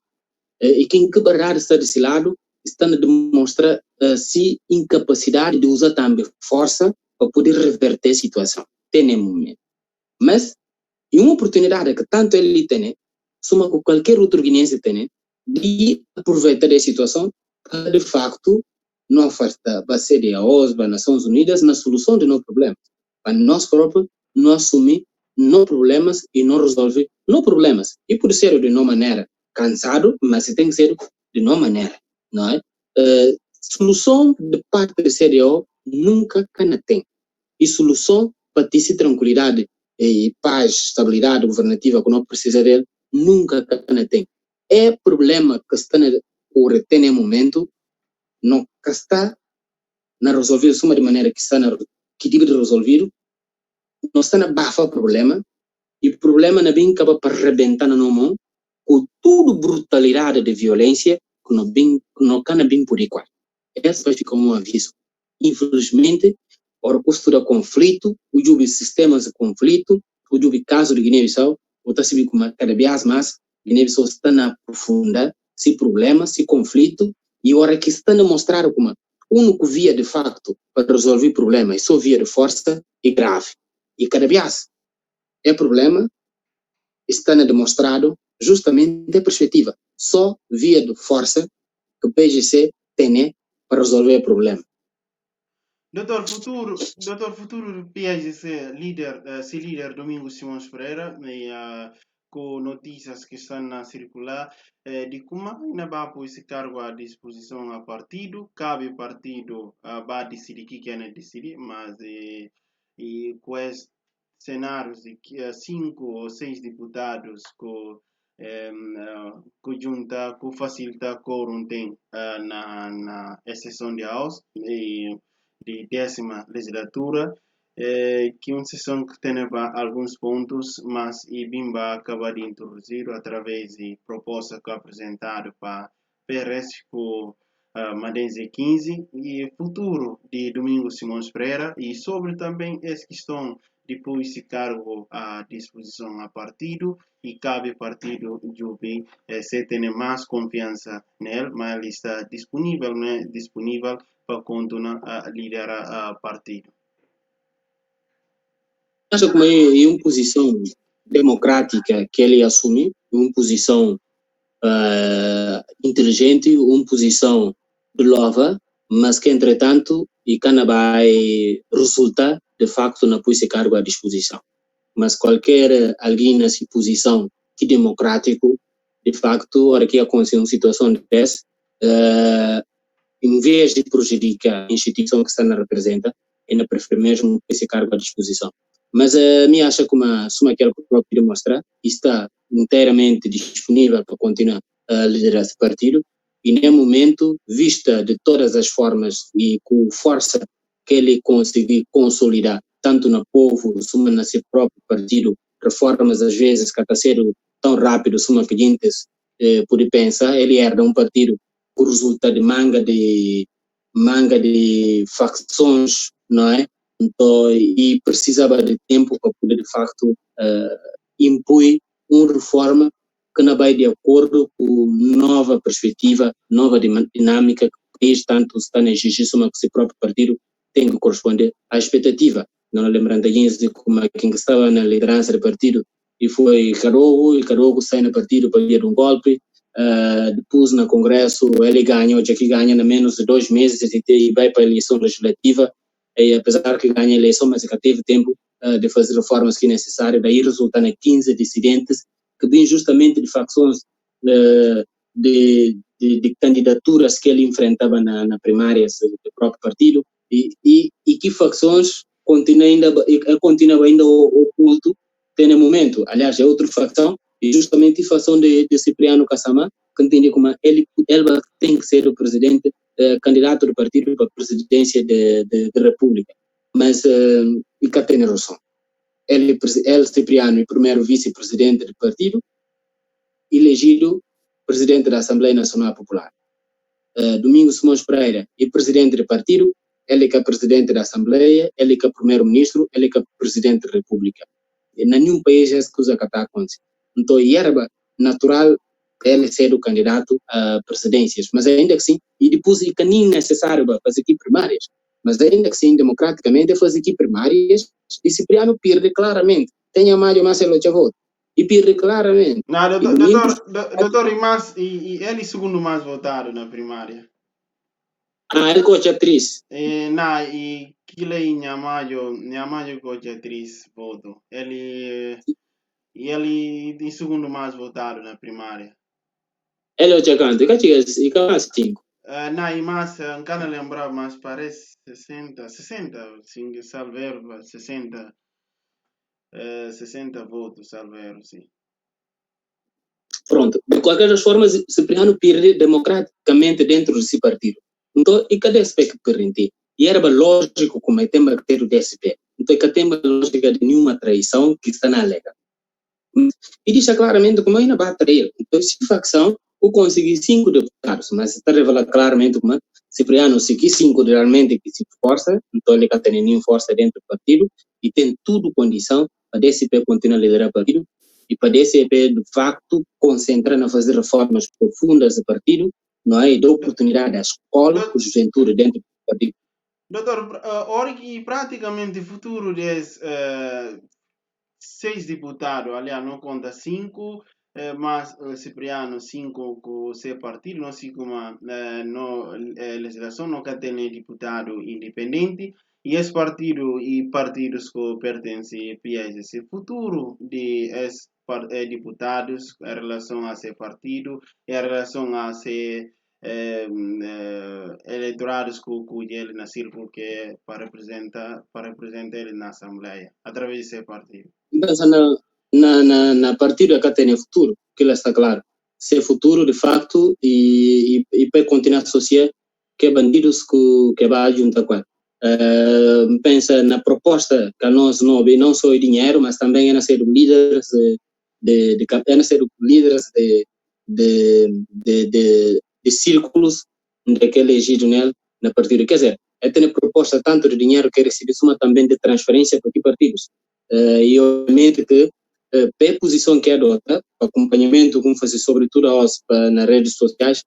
Speaker 3: E quem que verdade está desse lado está a demonstrar se incapacidade de usar também força para poder reverter a situação. Tem um momento. Mas, e uma oportunidade que tanto ele tem, soma que qualquer outro guineense tem, de aproveitar a situação para, de facto, não afastar a CDAO, as Nações Unidas na solução de nossos problemas. Para nós próprios, não assumir não problemas e não resolver não problemas. E por ser de uma maneira cansado, mas tem que ser de uma maneira, não é? Solução de parte da CDAO nunca tem. E solução para ter tranquilidade e paz, estabilidade governativa que não precisa dele, nunca tem. É problema que está por ter no momento, não está na resolver de maneira que está na que deve resolver, não está na bafa problema e o problema não vem acaba para arrebentar na mão com toda brutalidade de violência que não can bem por igual. Esse vai ficar um aviso. Infelizmente, ao custo do conflito, o sistemas de conflito, o caso de Guiné-Bissau, o está se como cada vez mais Guiné-Bissau está na profunda se problema, se conflito, e a hora que está a mostrar como único via de facto para resolver problemas, só via de força e grave. E cada vez é problema está demonstrado justamente a perspectiva, só via de força que o PGC tem para resolver o problema.
Speaker 2: Doutor Futuro PSGC líder, se líder Domingos Simões Pereira, com notícias que estão a circular, de como ainda vai pôr esse cargo à disposição a partido, cabe o partido vai decidir que quer decidir, mas com esses cenários de 5 ou 6 deputados que junta, que facilita quórum tem na sessão de House, de 10ª legislatura, que uma sessão que tem alguns pontos, mas e Bimba acaba de introduzir através de proposta que é apresentada para PRS por Madense 15 e futuro de Domingos Simões Pereira e sobre também essa questão de pôr esse cargo à disposição a partido e cabe partido Jubi se tem mais confiança nele, mas ele está disponível, né? Disponível para continuar a liderar o partido.
Speaker 3: Acho que é uma posição democrática que ele assume, uma posição inteligente, uma posição de louva, mas que entretanto e que não vai resultar de facto na esse cargo à disposição. Mas qualquer alguém nessa posição que democrático, de facto, hora que acontece uma situação dessa, em vez de prejudicar a instituição que está na representa, ainda prefere mesmo esse cargo à disposição. Mas a minha acha que aquela que o próprio mostrar está inteiramente disponível para continuar a liderar esse partido e, no momento, vista de todas as formas e com força que ele conseguir consolidar, tanto no povo, como no seu próprio partido, reformas às vezes que está sendo tão rápido, como que a gente pode pensar, ele herda um partido por resulta de manga de facções, não é? Então, e precisava de tempo para poder, de facto, impor uma reforma que não vai de acordo com nova perspectiva, nova dinâmica que o país tanto está a exigir, como que o seu próprio partido tem que corresponder à expectativa. Não lembrando de como quem estava na liderança do partido e foi Carogo sai no partido para vir um golpe, depois no Congresso ele ganha, hoje aqui ganha em menos de 2 meses e vai para a eleição legislativa, e apesar que ganha a eleição, mas que teve tempo de fazer reformas que é necessário, daí resultam 15 dissidentes que vêm justamente de facções de candidaturas que ele enfrentava na primária do próprio partido e que facções continuam ainda oculto até no momento. Aliás, é outra facção e justamente a facção de Cipriano Kasama que entende como ele tem que ser o presidente, candidato do partido para a presidência da República. Mas e cá tem razão. Ele Cipriano, o primeiro vice-presidente do partido, elegido presidente da Assembleia Nacional Popular. Domingos Simões Pereira é presidente do partido, ele que é presidente da Assembleia, ele que é primeiro-ministro, ele que é presidente da República. Em nenhum país essa coisa que está acontecendo. Então, era natural ele ser o candidato a presidências, mas ainda assim, e depois que nem necessário para fazer aqui primárias, mas ainda assim, democraticamente, fazer aqui primárias, e Cipriano perde claramente. Tem a Mário Marcelo Chavot, e perde claramente.
Speaker 2: Não, doutor, e ele segundo mais votado na primária.
Speaker 3: Ele coach atriz.
Speaker 2: Não, e Kilei Nhamayo coach atriz voto. Ele em segundo mais votado na primária.
Speaker 3: Ele é o Chacanto, e cá mais 5.
Speaker 2: Não, e mais, não quero lembrar, mas parece 60, sim, Salvero, 60 votos, Salvero, sim.
Speaker 3: Pronto, de qualquer das formas, Cipriano perde democraticamente dentro desse partido. Então, e cadê esse que perde? E era lógico como é tema que ter o DSP. Então, que tem uma lógica de nenhuma traição que está na alega. E diz claramente como ainda vai trair. Então, se facção, eu consegui 5 deputados, mas está revelando claramente como Cipriano segui 5 realmente que se força, então ele não tem nenhuma força dentro do partido e tem tudo condição para DCP continuar a liderar o partido e para DCP, de facto, concentrar na fazer reformas profundas do partido, não é? E dar oportunidade à escola, à juventude dentro do partido.
Speaker 2: Doutor, e praticamente o futuro desses 6 deputados, aliás, não conta 5, mas Cipriano 5 com o seu partido, não sei como legislação nunca tem deputado independente, e esse partido e partidos que pertencem a PSC, futuro de deputados em relação a esse partido, em relação a esse eleitorados que ele na círculo que é para representar ele na Assembleia, através desse partido.
Speaker 3: Pensa na partido que tem futuro, que ela está claro. Se é futuro, de facto, e para continuar a associar que bandidos que vai juntar com ele. Pensa na proposta que nós não só o dinheiro, mas também é ser líderes de círculos daquele elegido nele na partido. Quer dizer, é ter proposta tanto de dinheiro que recebe, mas também de transferência para que partidos. E obviamente que para a posição que adota, acompanhamento, como fazer sobretudo a OSPA nas redes sociais,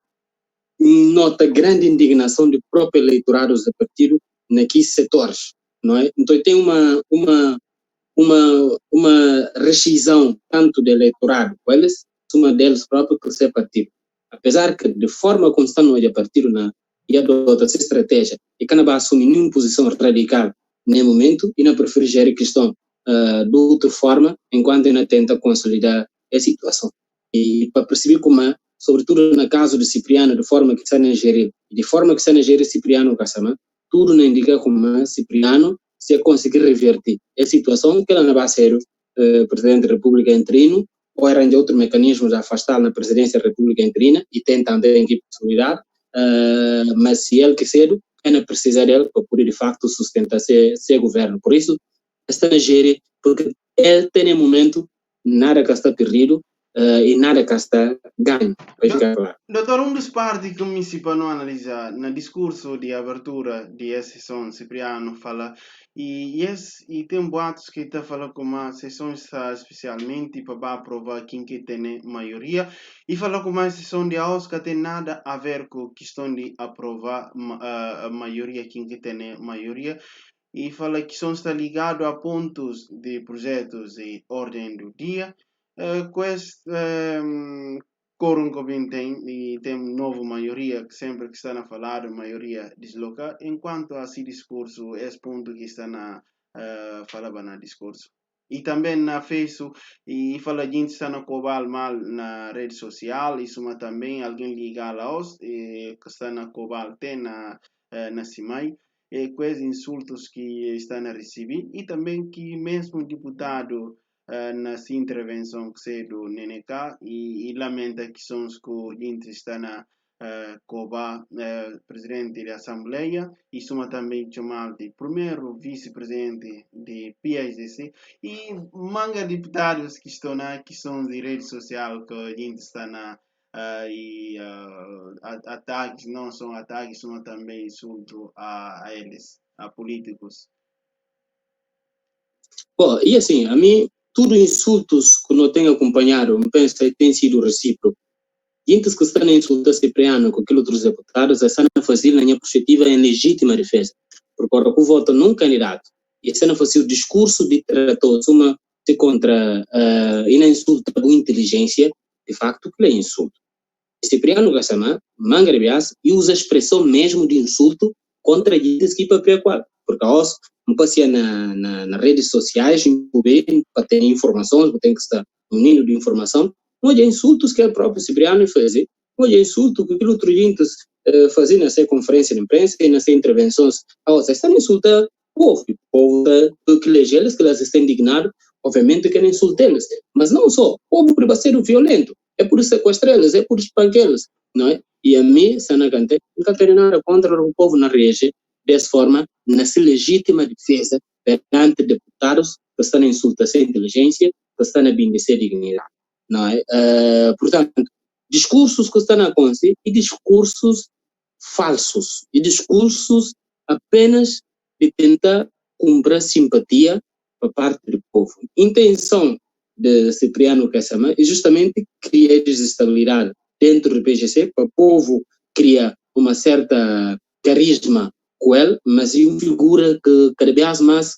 Speaker 3: nota grande indignação do próprio eleitorado do partido naqueles setores, não é? Então tem uma rescisão tanto do eleitorado com eles, uma deles próprio que é partido. Apesar que de forma constante a partido e adota essa estratégia e que não vai assumir nenhuma posição radical nem momento e não prefere gerir a questão de outra forma enquanto ainda tenta consolidar a situação. E para perceber como, sobretudo no caso de Cipriano, de forma que está a gerir, de forma que está a gerir Cipriano Gassama, tudo não indica como Cipriano se conseguir reverter a situação que ela não vai ser presidente da República interino ou arranjar outro mecanismo de afastar na presidência da República interina e tenta também que possibilidade, mas se ele quiser, é não precisar dele para poder de facto sustentar seu governo. Por isso, está a gerir, porque ele tem um momento nada que está perdido e nada que está ganho.
Speaker 2: Doutor, dos partes que me se para não analisar, no discurso de abertura de sessão, Cipriano fala, e tem boatos que está falando como a sessão está especialmente para aprovar quem que tem maioria, e fala como a sessão de Oscar tem nada a ver com a questão de aprovar a maioria, quem que tem maioria, e fala que só está ligado a pontos de projetos e ordem do dia, com esse quórum que tem nova maioria, que sempre que está a falar, a maioria desloca, enquanto esse discurso, esse ponto que está na falava na discurso. E também na Facebook, e fala a gente está na cobal mal na rede social, isso mas também alguém liga a nós, que está na cobal tem na CIMAI, e com esses insultos que estão a receber, e também que mesmo deputado nessa intervenção que é do NNK e lamenta que são os que a gente está na Coba, presidente da Assembleia, e soma também chamado de primeiro vice-presidente de PSDC, e manga deputados que estão na, que são de rede social, que a gente está na ataques, não são ataques, são também insultos a eles, a políticos.
Speaker 3: Bom, e assim, a mim, tudo insultos que eu tenho acompanhado, eu penso que tem sido recíproco. Gente que estão a insultar Cipriano com aqueles outros deputados, estão a fazer, na minha perspectiva, em legítima defesa. Porque o voto num candidato, e estão a fazer o discurso de trator, uma contra e na insulta a inteligência, de facto, que é insulto. Cipriano Gassama, manga de bias, e usa a expressão mesmo de insulto contra gente que para qual. Porque nós, não passeia nas redes sociais, para ter informações, para ter que estar unindo de informação, não há insultos que o próprio Cipriano faz, não há insultos que aquilo outro gente fazia nessa conferência de imprensa e nessas intervenções. Vocês estão insultando o povo que elegeu eles, que eles estão indignados, obviamente que não insultam eles, mas não só, o povo que vai ser violento, é por sequestrar eles, é por espancar eles, não é? E a mim, Sana Cante, nunca tenho nada contra o povo na região, dessa forma, nessa legítima defesa perante deputados que estão a insultar sem inteligência, que estão a bendecer dignidade. Não é? Portanto, discursos que estão a acontecer e discursos falsos, e discursos apenas de tentar comprar simpatia por parte do povo. A intenção de Cipriano Cassama é justamente criar desestabilidade dentro do PGC, para o povo criar uma certa carisma com ele, mas é uma figura que cada vez mais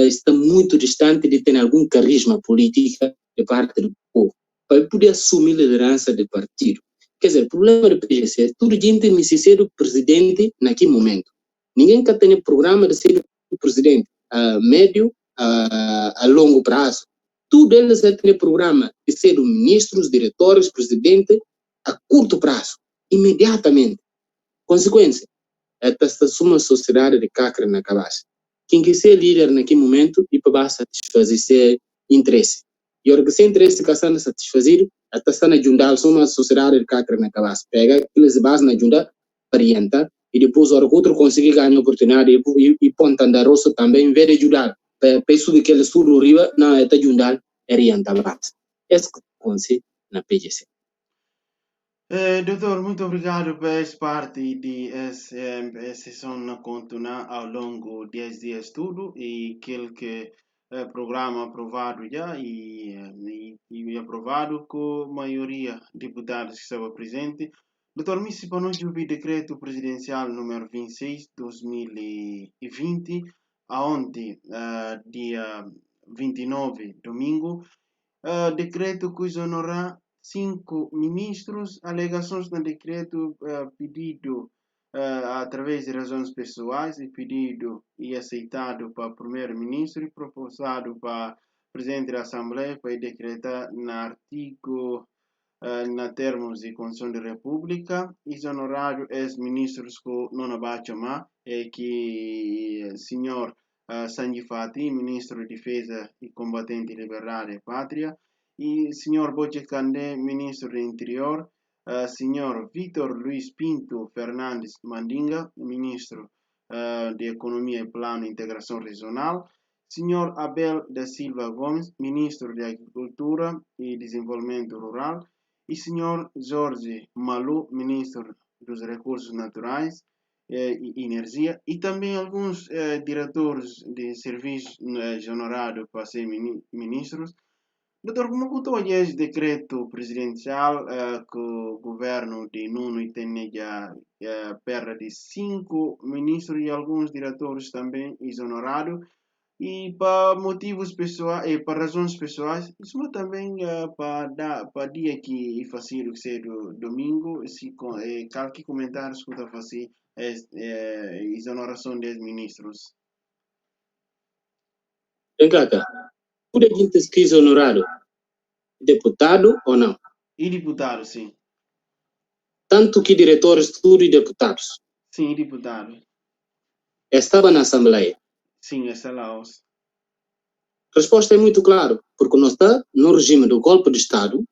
Speaker 3: está muito distante de ter algum carisma político de parte do povo, para poder assumir a liderança do partido. Quer dizer, o problema do PGC é tudo gente necessita do presidente naquele momento. Ninguém quer ter programa de ser presidente a médio, a longo prazo. Tudo eles têm programa de ser ministros, diretores, presidente a curto prazo, imediatamente. Consequência, esta uma sociedade de cacra na cabeça. Quem quer ser líder naquele momento e para satisfazer seu interesse. E a hora que esse interesse que está satisfazido, até está na juntar uma sociedade de cacra na cabeça. Pega aqueles bases na junta, orienta, e depois a hora que outro consegue ganhar oportunidade e ponta andar rosto também, em vez de ajudar, penso que aquele sul riba, não é de juntar, orienta a base. Esse que acontece na PGC.
Speaker 2: Doutor, muito obrigado por essa parte de sessão na contuna ao longo de 10 dias tudo e aquele programa aprovado já e aprovado com a maioria de deputados que estavam presentes. Doutor, me se para nós o decreto presidencial número 26 2020, aonde dia 29, domingo, decreto que exonera 5 ministros, alegações no decreto pedido através de razões pessoais e pedido e aceitado para o primeiro-ministro e proposado para o presidente da Assembleia para decretar no artigo na termos de Constituição da República, exonerado ex-ministros que não abacham que senhor Sanji Fati, ministro de Defesa e Combatente de Liberdade e Pátria, e senhor Boche Candé, ministro do Interior, senhor Vítor Luís Pinto Fernandes Mandinga, ministro de Economia e Plano e Integração Regional, senhor Abel da Silva Gomes, ministro de Agricultura e Desenvolvimento Rural, e senhor Jorge Malu, ministro dos Recursos Naturais e Energia, e também alguns diretores de serviços honorados para ser ministros. Doutor, como votou esse decreto presidencial que o governo de Nuno e tem já perde 5 ministros e alguns diretores também exonerados, e para motivos pessoais e para razões pessoais, isso também para dia que fazer que ser domingo, se qualquer comentário que está fazer exoneração dos ministros.
Speaker 3: Vem cá, pode gente ser exonerado, deputado ou não?
Speaker 2: E deputado, sim.
Speaker 3: Tanto que diretores, tudo e deputados.
Speaker 2: Sim, deputado.
Speaker 3: Estava na Assembleia.
Speaker 2: Sim, essa lá.
Speaker 3: A resposta é muito clara, porque nós está no regime do golpe de Estado,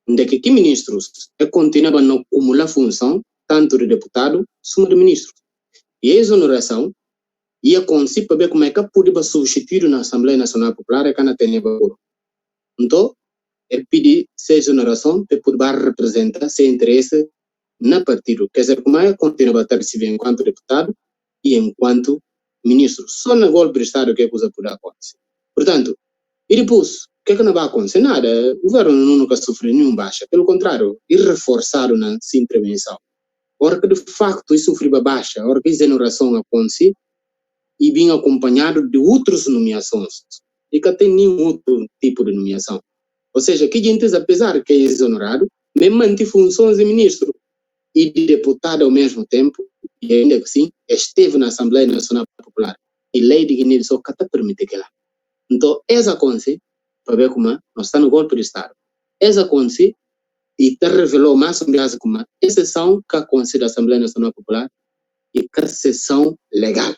Speaker 3: onde que ministros continuam a não acumular função, tanto de deputado como de ministro. E a exoneração ia conseguir para ver como é que pode substituir na Assembleia Nacional Popular e que não tem valor. Então, é pedir essa exoneração para poder representar seu interesse no partido. Quer dizer, como é que continua a estar recebendo enquanto deputado e enquanto ministro. Só no golpe de Estado que a coisa pode acontecer. Portanto, e depois, o que é que não vai acontecer? Nada. O governo nunca sofreu nenhum baixa. Pelo contrário, e reforçaram na sua intervenção. A hora que de facto isso sofreu baixa, a hora que a exoneração acontece, e bem acompanhado de outras nomeações. E que tem nenhum outro tipo de nomeação. Ou seja, que gente, apesar que é exonerado, mesmo mantém funções de ministro e de deputado ao mesmo tempo, e ainda assim, esteve na Assembleia Nacional Popular. E lei de Guiné só que permite que lá. Então, essa acontece, para ver como nós estamos no golpe de Estado. Essa acontece e te revelou mais sobre essa como exceção que acontece da Assembleia Nacional Popular e que exceção legal.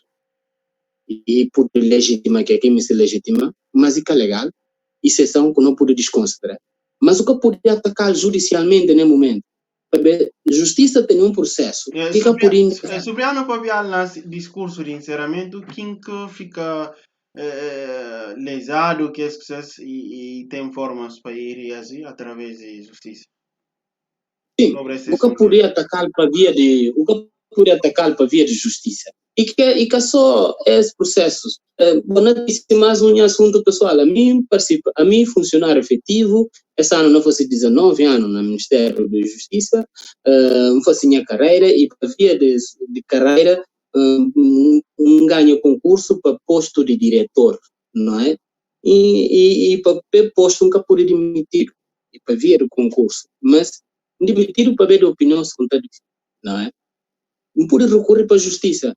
Speaker 3: E por legítima, que aqui me se legitima, mas é que é legal, exceção que não pode desconsiderar. Mas o que pode atacar judicialmente no momento? Justiça tem um processo.
Speaker 2: Supriano Pabial, no discurso de encerramento, quem que fica lesado que e tem formas para ir assim através de justiça.
Speaker 3: Sim, o que poderia atacar para via de justiça E que só esse processo. Boa notícia, mais um assunto pessoal. A mim, funcionário efetivo, esse ano não fosse 19 anos no Ministério da Justiça, não fosse minha carreira, e para via de carreira, ganho concurso para posto de diretor, não é? E para ter posto nunca pude demitir, e para via do concurso. Mas demitir para ver a opinião secundária, não é? Não pude recorrer para a justiça.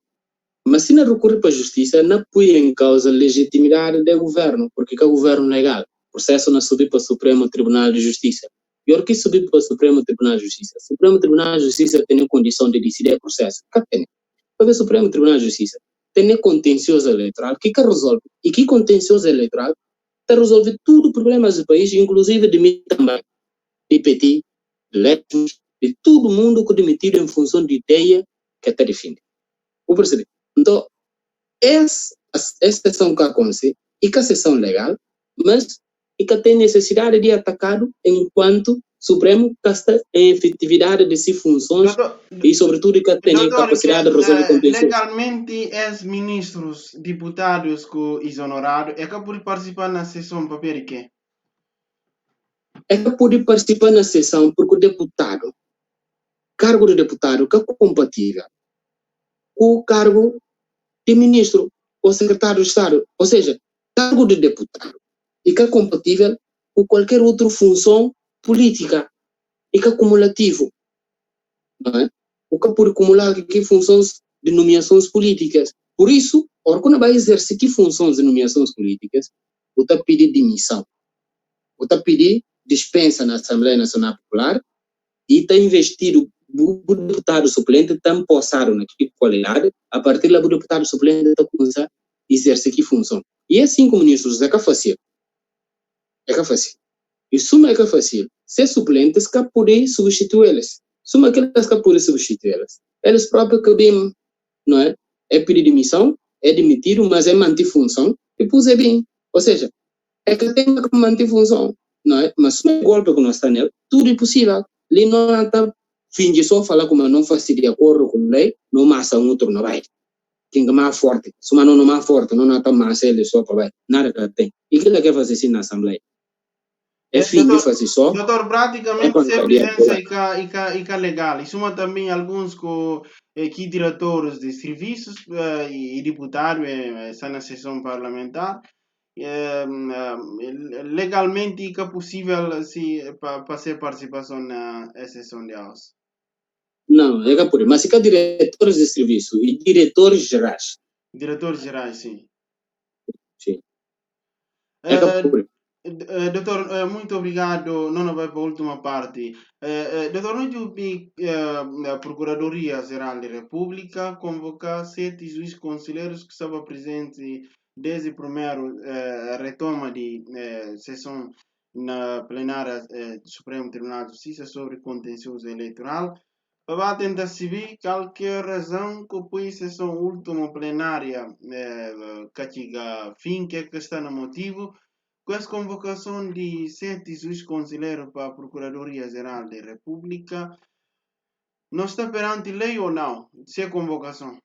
Speaker 3: Mas se não recorrer para a justiça, não põe em causa a legitimidade do governo, porque é o governo legal. O processo não subiu para o Supremo Tribunal de Justiça. E o que subir para o Supremo Tribunal de Justiça? O Supremo Tribunal de Justiça tem a condição de decidir o processo. Que tem? Para ver o Supremo Tribunal de Justiça tem contencioso eleitoral que resolve. E que contencioso eleitoral está resolve tudo os problemas do país, inclusive de mim também. De PT, de Letos, de todo mundo que demitido em função de ideia que está defendendo. Vou perceber. Então, essa sessão que acontece, e que a sessão legal, mas e que tem necessidade de atacado enquanto Supremo está em efetividade de suas funções e, sobretudo, que tem capacidade de resolver contencioso.
Speaker 2: Legalmente, os ministros, deputados que exonerados, é que podem participar na sessão para ver o quê?
Speaker 3: É que pode participar na sessão porque o deputado, cargo de deputado, que é compatível com o cargo de ministro ou secretário de Estado, ou seja, cargo de deputado, e que é compatível com qualquer outra função política, e que é cumulativo, não é? O que pode acumular que funções de nomeações políticas. Por isso, quando vai exercer que funções de nomeações políticas, o está pedir demissão, o está pedir dispensa na Assembleia Nacional Popular e está investido o deputado suplente está empossado naquela qualidade, a partir do deputado suplente está começar a exercer que função. E é 5 ministros é que é fácil. É que é fácil. E suma é que é fácil. Se suplentes que podem substituí-las. Suma aquelas que podem substituí-las. Eles próprios que bem, não é? É pedir demissão, é demitido, mas é manter função, e depois é bem. Ou seja, é que tem que manter função, não é? Mas se o golpe que nós está nele, tudo é possível. Ele não está finge só falar como não faz de acordo com a lei, não massa outro não vai. Quem é mais forte, se não é mais forte, não está mais ele só para vai. Nada que tem. E que ele quer fazer assim na Assembleia? É fim de fazer só.
Speaker 2: Doutor, praticamente sempre é legal. E suma também alguns que diretores de serviços e deputados estão na sessão parlamentar. Legalmente é possível para ser participação na sessão de aula.
Speaker 3: Não, é por mas fica diretores de serviço e diretores gerais.
Speaker 2: Diretores gerais, sim.
Speaker 3: Sim.
Speaker 2: Doutor, muito obrigado. Não vai para a última parte. Doutor, a Procuradoria-Geral da República convocar 7 juízes conselheiros que estavam presentes desde a primeira retoma de sessão na plenária do Supremo Tribunal de Justiça sobre contencioso eleitoral. Para tentar saber qualquer razão que depois sessão última plenária que chega fim, que está no motivo, com essa convocação de 7 juízes conselheiros para a Procuradoria-Geral da República, não está perante lei ou não? Se é convocação?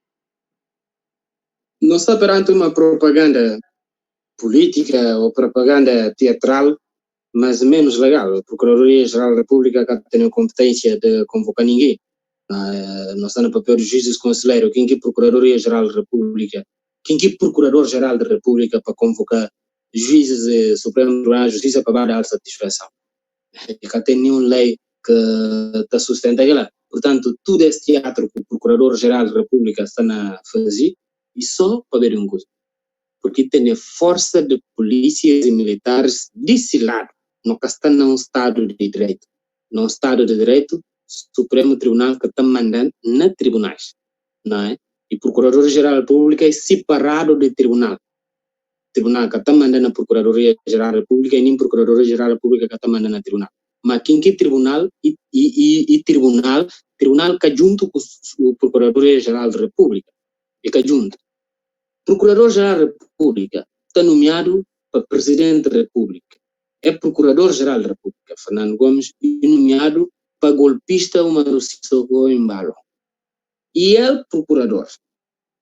Speaker 3: Não está perante uma propaganda política ou propaganda teatral, mas menos legal. A Procuradoria-Geral da República tem competência de convocar ninguém. Não está no papel de juízes conselheiros. Quem é Procuradoria-Geral da República? Quem é Procurador-Geral da República para convocar juízes do Supremo Tribunal de Justiça para dar satisfação? E não tem nenhuma lei que está sustenta aquela. Portanto, tudo esse teatro que o Procurador-Geral da República está a fazer, e só para ver um coisa. Porque tem força de polícias e militares desse lado, não está num Estado de Direito. Num Estado de Direito, Supremo Tribunal que está mandando na tribunais, não é? E Procurador-Geral da República é separado do tribunal. Tribunal que está mandando na Procuradoria-Geral da República e nem Procuradoria-Geral da República que está mandando na tribunal. Mas quem que é tribunal e tribunal que junto com o Procuradoria-Geral da República. E que junto. Procurador-Geral da República está nomeado para Presidente da República. É Procurador-Geral da República, Fernando Gomes, e nomeado para golpista Umaru Sissoko Embalo. E é procurador.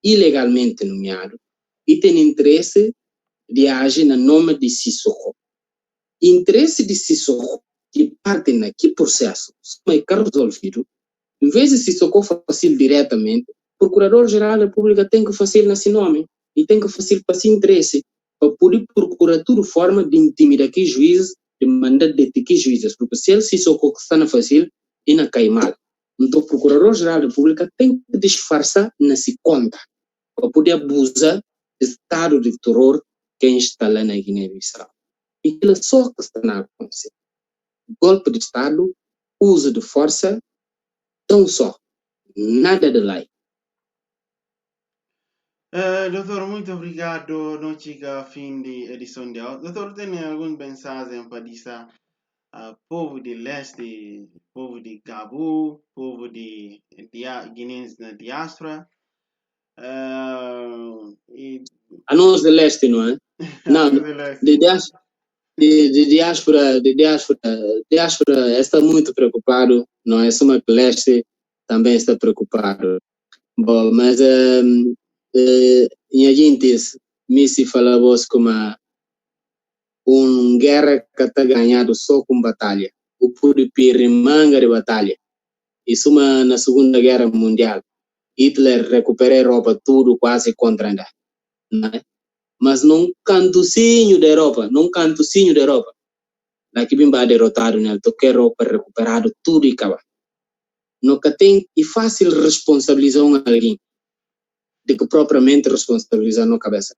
Speaker 3: ilegalmente nomeado e tem interesse de agir no nome de Sissoko. Interesse de Sissoko que parte naquele processo, como é que é resolvido, em vez de Sissoko fazer diretamente, o Procurador-Geral da República tem que fazer nesse nome e tem que fazer para esse interesse, para poder procurar toda forma de intimidar aqueles juízes, de mandar deter aqueles juízes, porque se ele Sissoko que está a fazer, ele não cai mal. Então, o Procurador-Geral da República tem que disfarçar nessa conta, para poder abusar do estado de terror que é instalado na Guiné-Bissau. E aquilo só que está a acontecer. Golpe de Estado, uso de força, tão só. Nada de lei.
Speaker 2: Doutor, muito obrigado. Não chega a fim de edição de áudio. Doutor, tem alguma mensagem para dizer ao povo de leste, povo de Cabo, povo de guineenses na diáspora?
Speaker 3: A nós de leste, não é? Não, de diáspora está muito preocupado, não é? Só que leste também está preocupado. Bom, mas a gente me se fala como guerra que está ganhado só com batalha. O puro pirimanga de batalha. Isso na Segunda Guerra Mundial. Hitler recuperou a Europa tudo quase contra ainda. Né? Mas num cantocinho da Europa, daqui bem vai derrotado, né? Toque a Europa recuperado tudo e acaba. Nunca tem e fácil responsabilizar alguém de que propriamente responsabilizar na cabeça.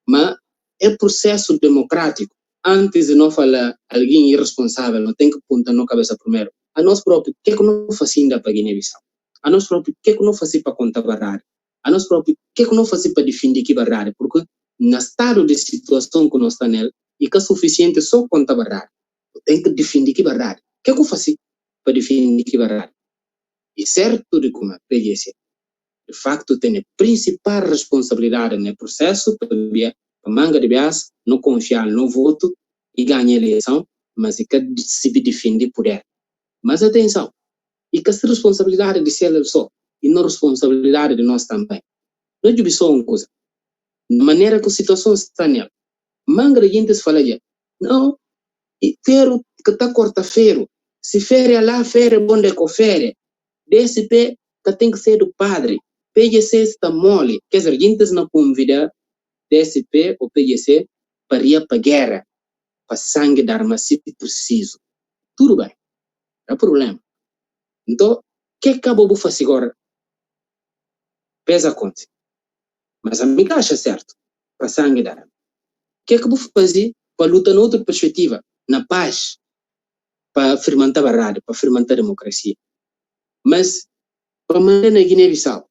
Speaker 3: Mas é processo democrático. Antes de não falar alguém irresponsável, não tem que apontar na cabeça primeiro. A nós próprios, o que é que não fazemos para Guiné-Bissau? A nós próprios, o que é que não fazemos para contar verdade? A nós próprios, o que é que não fazemos para defender que verdade? Porque no estado de situação que nós estamos nele, e que é suficiente só contar verdade. Tem que defender que verdade. O que é que eu faço para defender que verdade? E certo de como PGC, de facto, tem a principal responsabilidade no processo para manga de bias não confiar no voto e ganhar a eleição, mas e que se defender poder. Mas atenção, e que essa responsabilidade de ser só, e não responsabilidade de nós também. Não é só uma coisa. De maneira que a situação está nela. Manga de gente se fala, não, e ferro que está corta-ferro. Se fere lá, fere onde que fere. DSP que tem que ser do padre. PGC está mole. Quer dizer, gente não convida DSP ou PGC para ir para a guerra, para sangue da arma se preciso. Tudo bem. Não há problema. Então, o que acabou de fazer agora? Pesa a conta. Mas a mim acha certo. Para sangue da arma. O que acabou de fazer para lutar noutra perspectiva? Na paz. Para fermentar a verdade, para fermentar a democracia. Mas, para mandar na Guiné-Bissau,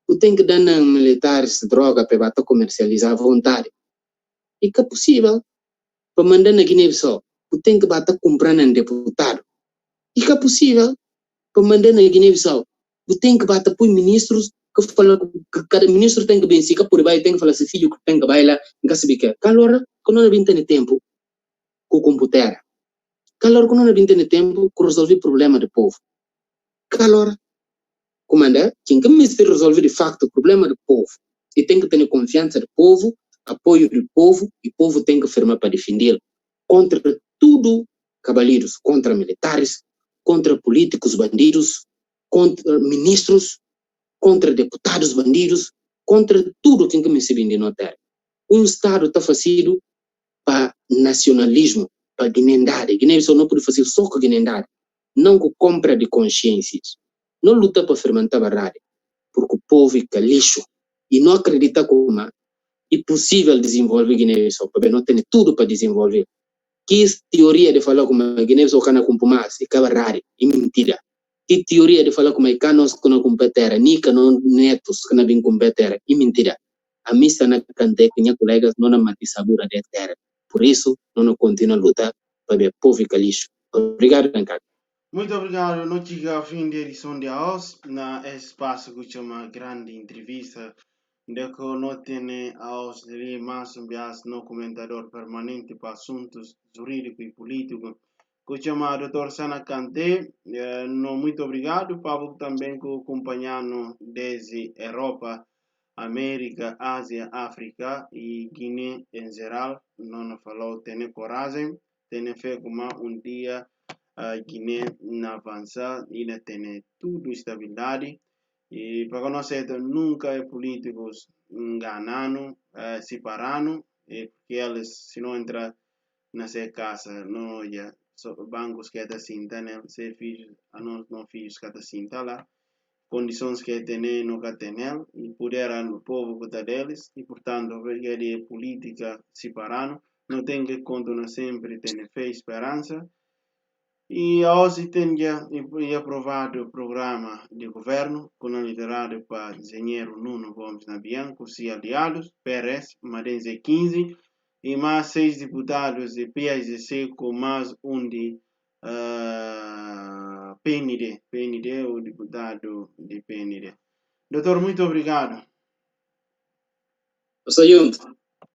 Speaker 3: tu tem que dar a militares droga para comercializar à vontade. E que é possível. Para mandar na Guiné-Bissau, tu tem que bater comprando um deputado. E que é possível. Para mandar na Guiné-Bissau, tu tem que bater por ministros que falam que cada ministro tem que vencer, que por baixo tem que falar se filho que tem que bailar, não sabe que. Calor, que não tem tempo com o computador. Calor, que não tem tempo com resolver problema do povo. Calor, comandar, quem que me resolver de facto o problema do povo e tem que ter confiança do povo, apoio do povo e o povo tem que firmar para defender contra tudo, cavaleiros, contra militares, contra políticos bandidos, contra ministros, contra deputados bandidos, contra tudo que me se vende na terra. Estado está fazendo para nacionalismo, para guinendade. Guiné-Bissau não pode fazer só com guinendade, não com compra de consciências. Não luta para fermentar a verdade, porque o povo é lixo e não acredita como é possível desenvolver Guiné-Bissau, porque não tem tudo para desenvolver. Que teoria de falar como a Guiné-Bissau cana com mais é verdade, é mentira. Que teoria de falar como a canos que não competera, nem canon netos que não vêm competera, é mentira. A missa na cante que minha colegas não na mati sabura de terra. Por isso, não continua a lutar para o povo é lixo. Obrigado, Tancado.
Speaker 2: Muito obrigado. Não chega a fim de edição de hoje, na espaço que chama grande entrevista, de que não tem aos mais no comentador permanente para assuntos jurídicos e políticos, que chama Dr. Sana Kanté. Muito obrigado, Pablo também que acompanhando desde Europa. América, Ásia, África e Guiné em geral. Não falou, tem coragem, tem fé como dia Guiné na avançar e tem tudo estabilidade. E para nós nunca é políticos enganando, separando, porque eles, se não entrar na sua casa, não olha, bancos que está cinta, né? Se filhos, não filhos que está cinta lá, condições que tem, nunca tem, e poder o povo votar deles, e portanto, a política separando, não tem que continuar sempre, tem fé e esperança. E hoje tem já aprovado o programa de governo, com a liderado para engenheiro Nuno Gomes Nabian, com seus aliados, PRS, Madense 15, e mais 6 deputados de PAIGC, com mais de PND, o deputado de PND. Doutor, muito obrigado.
Speaker 3: Sayunto.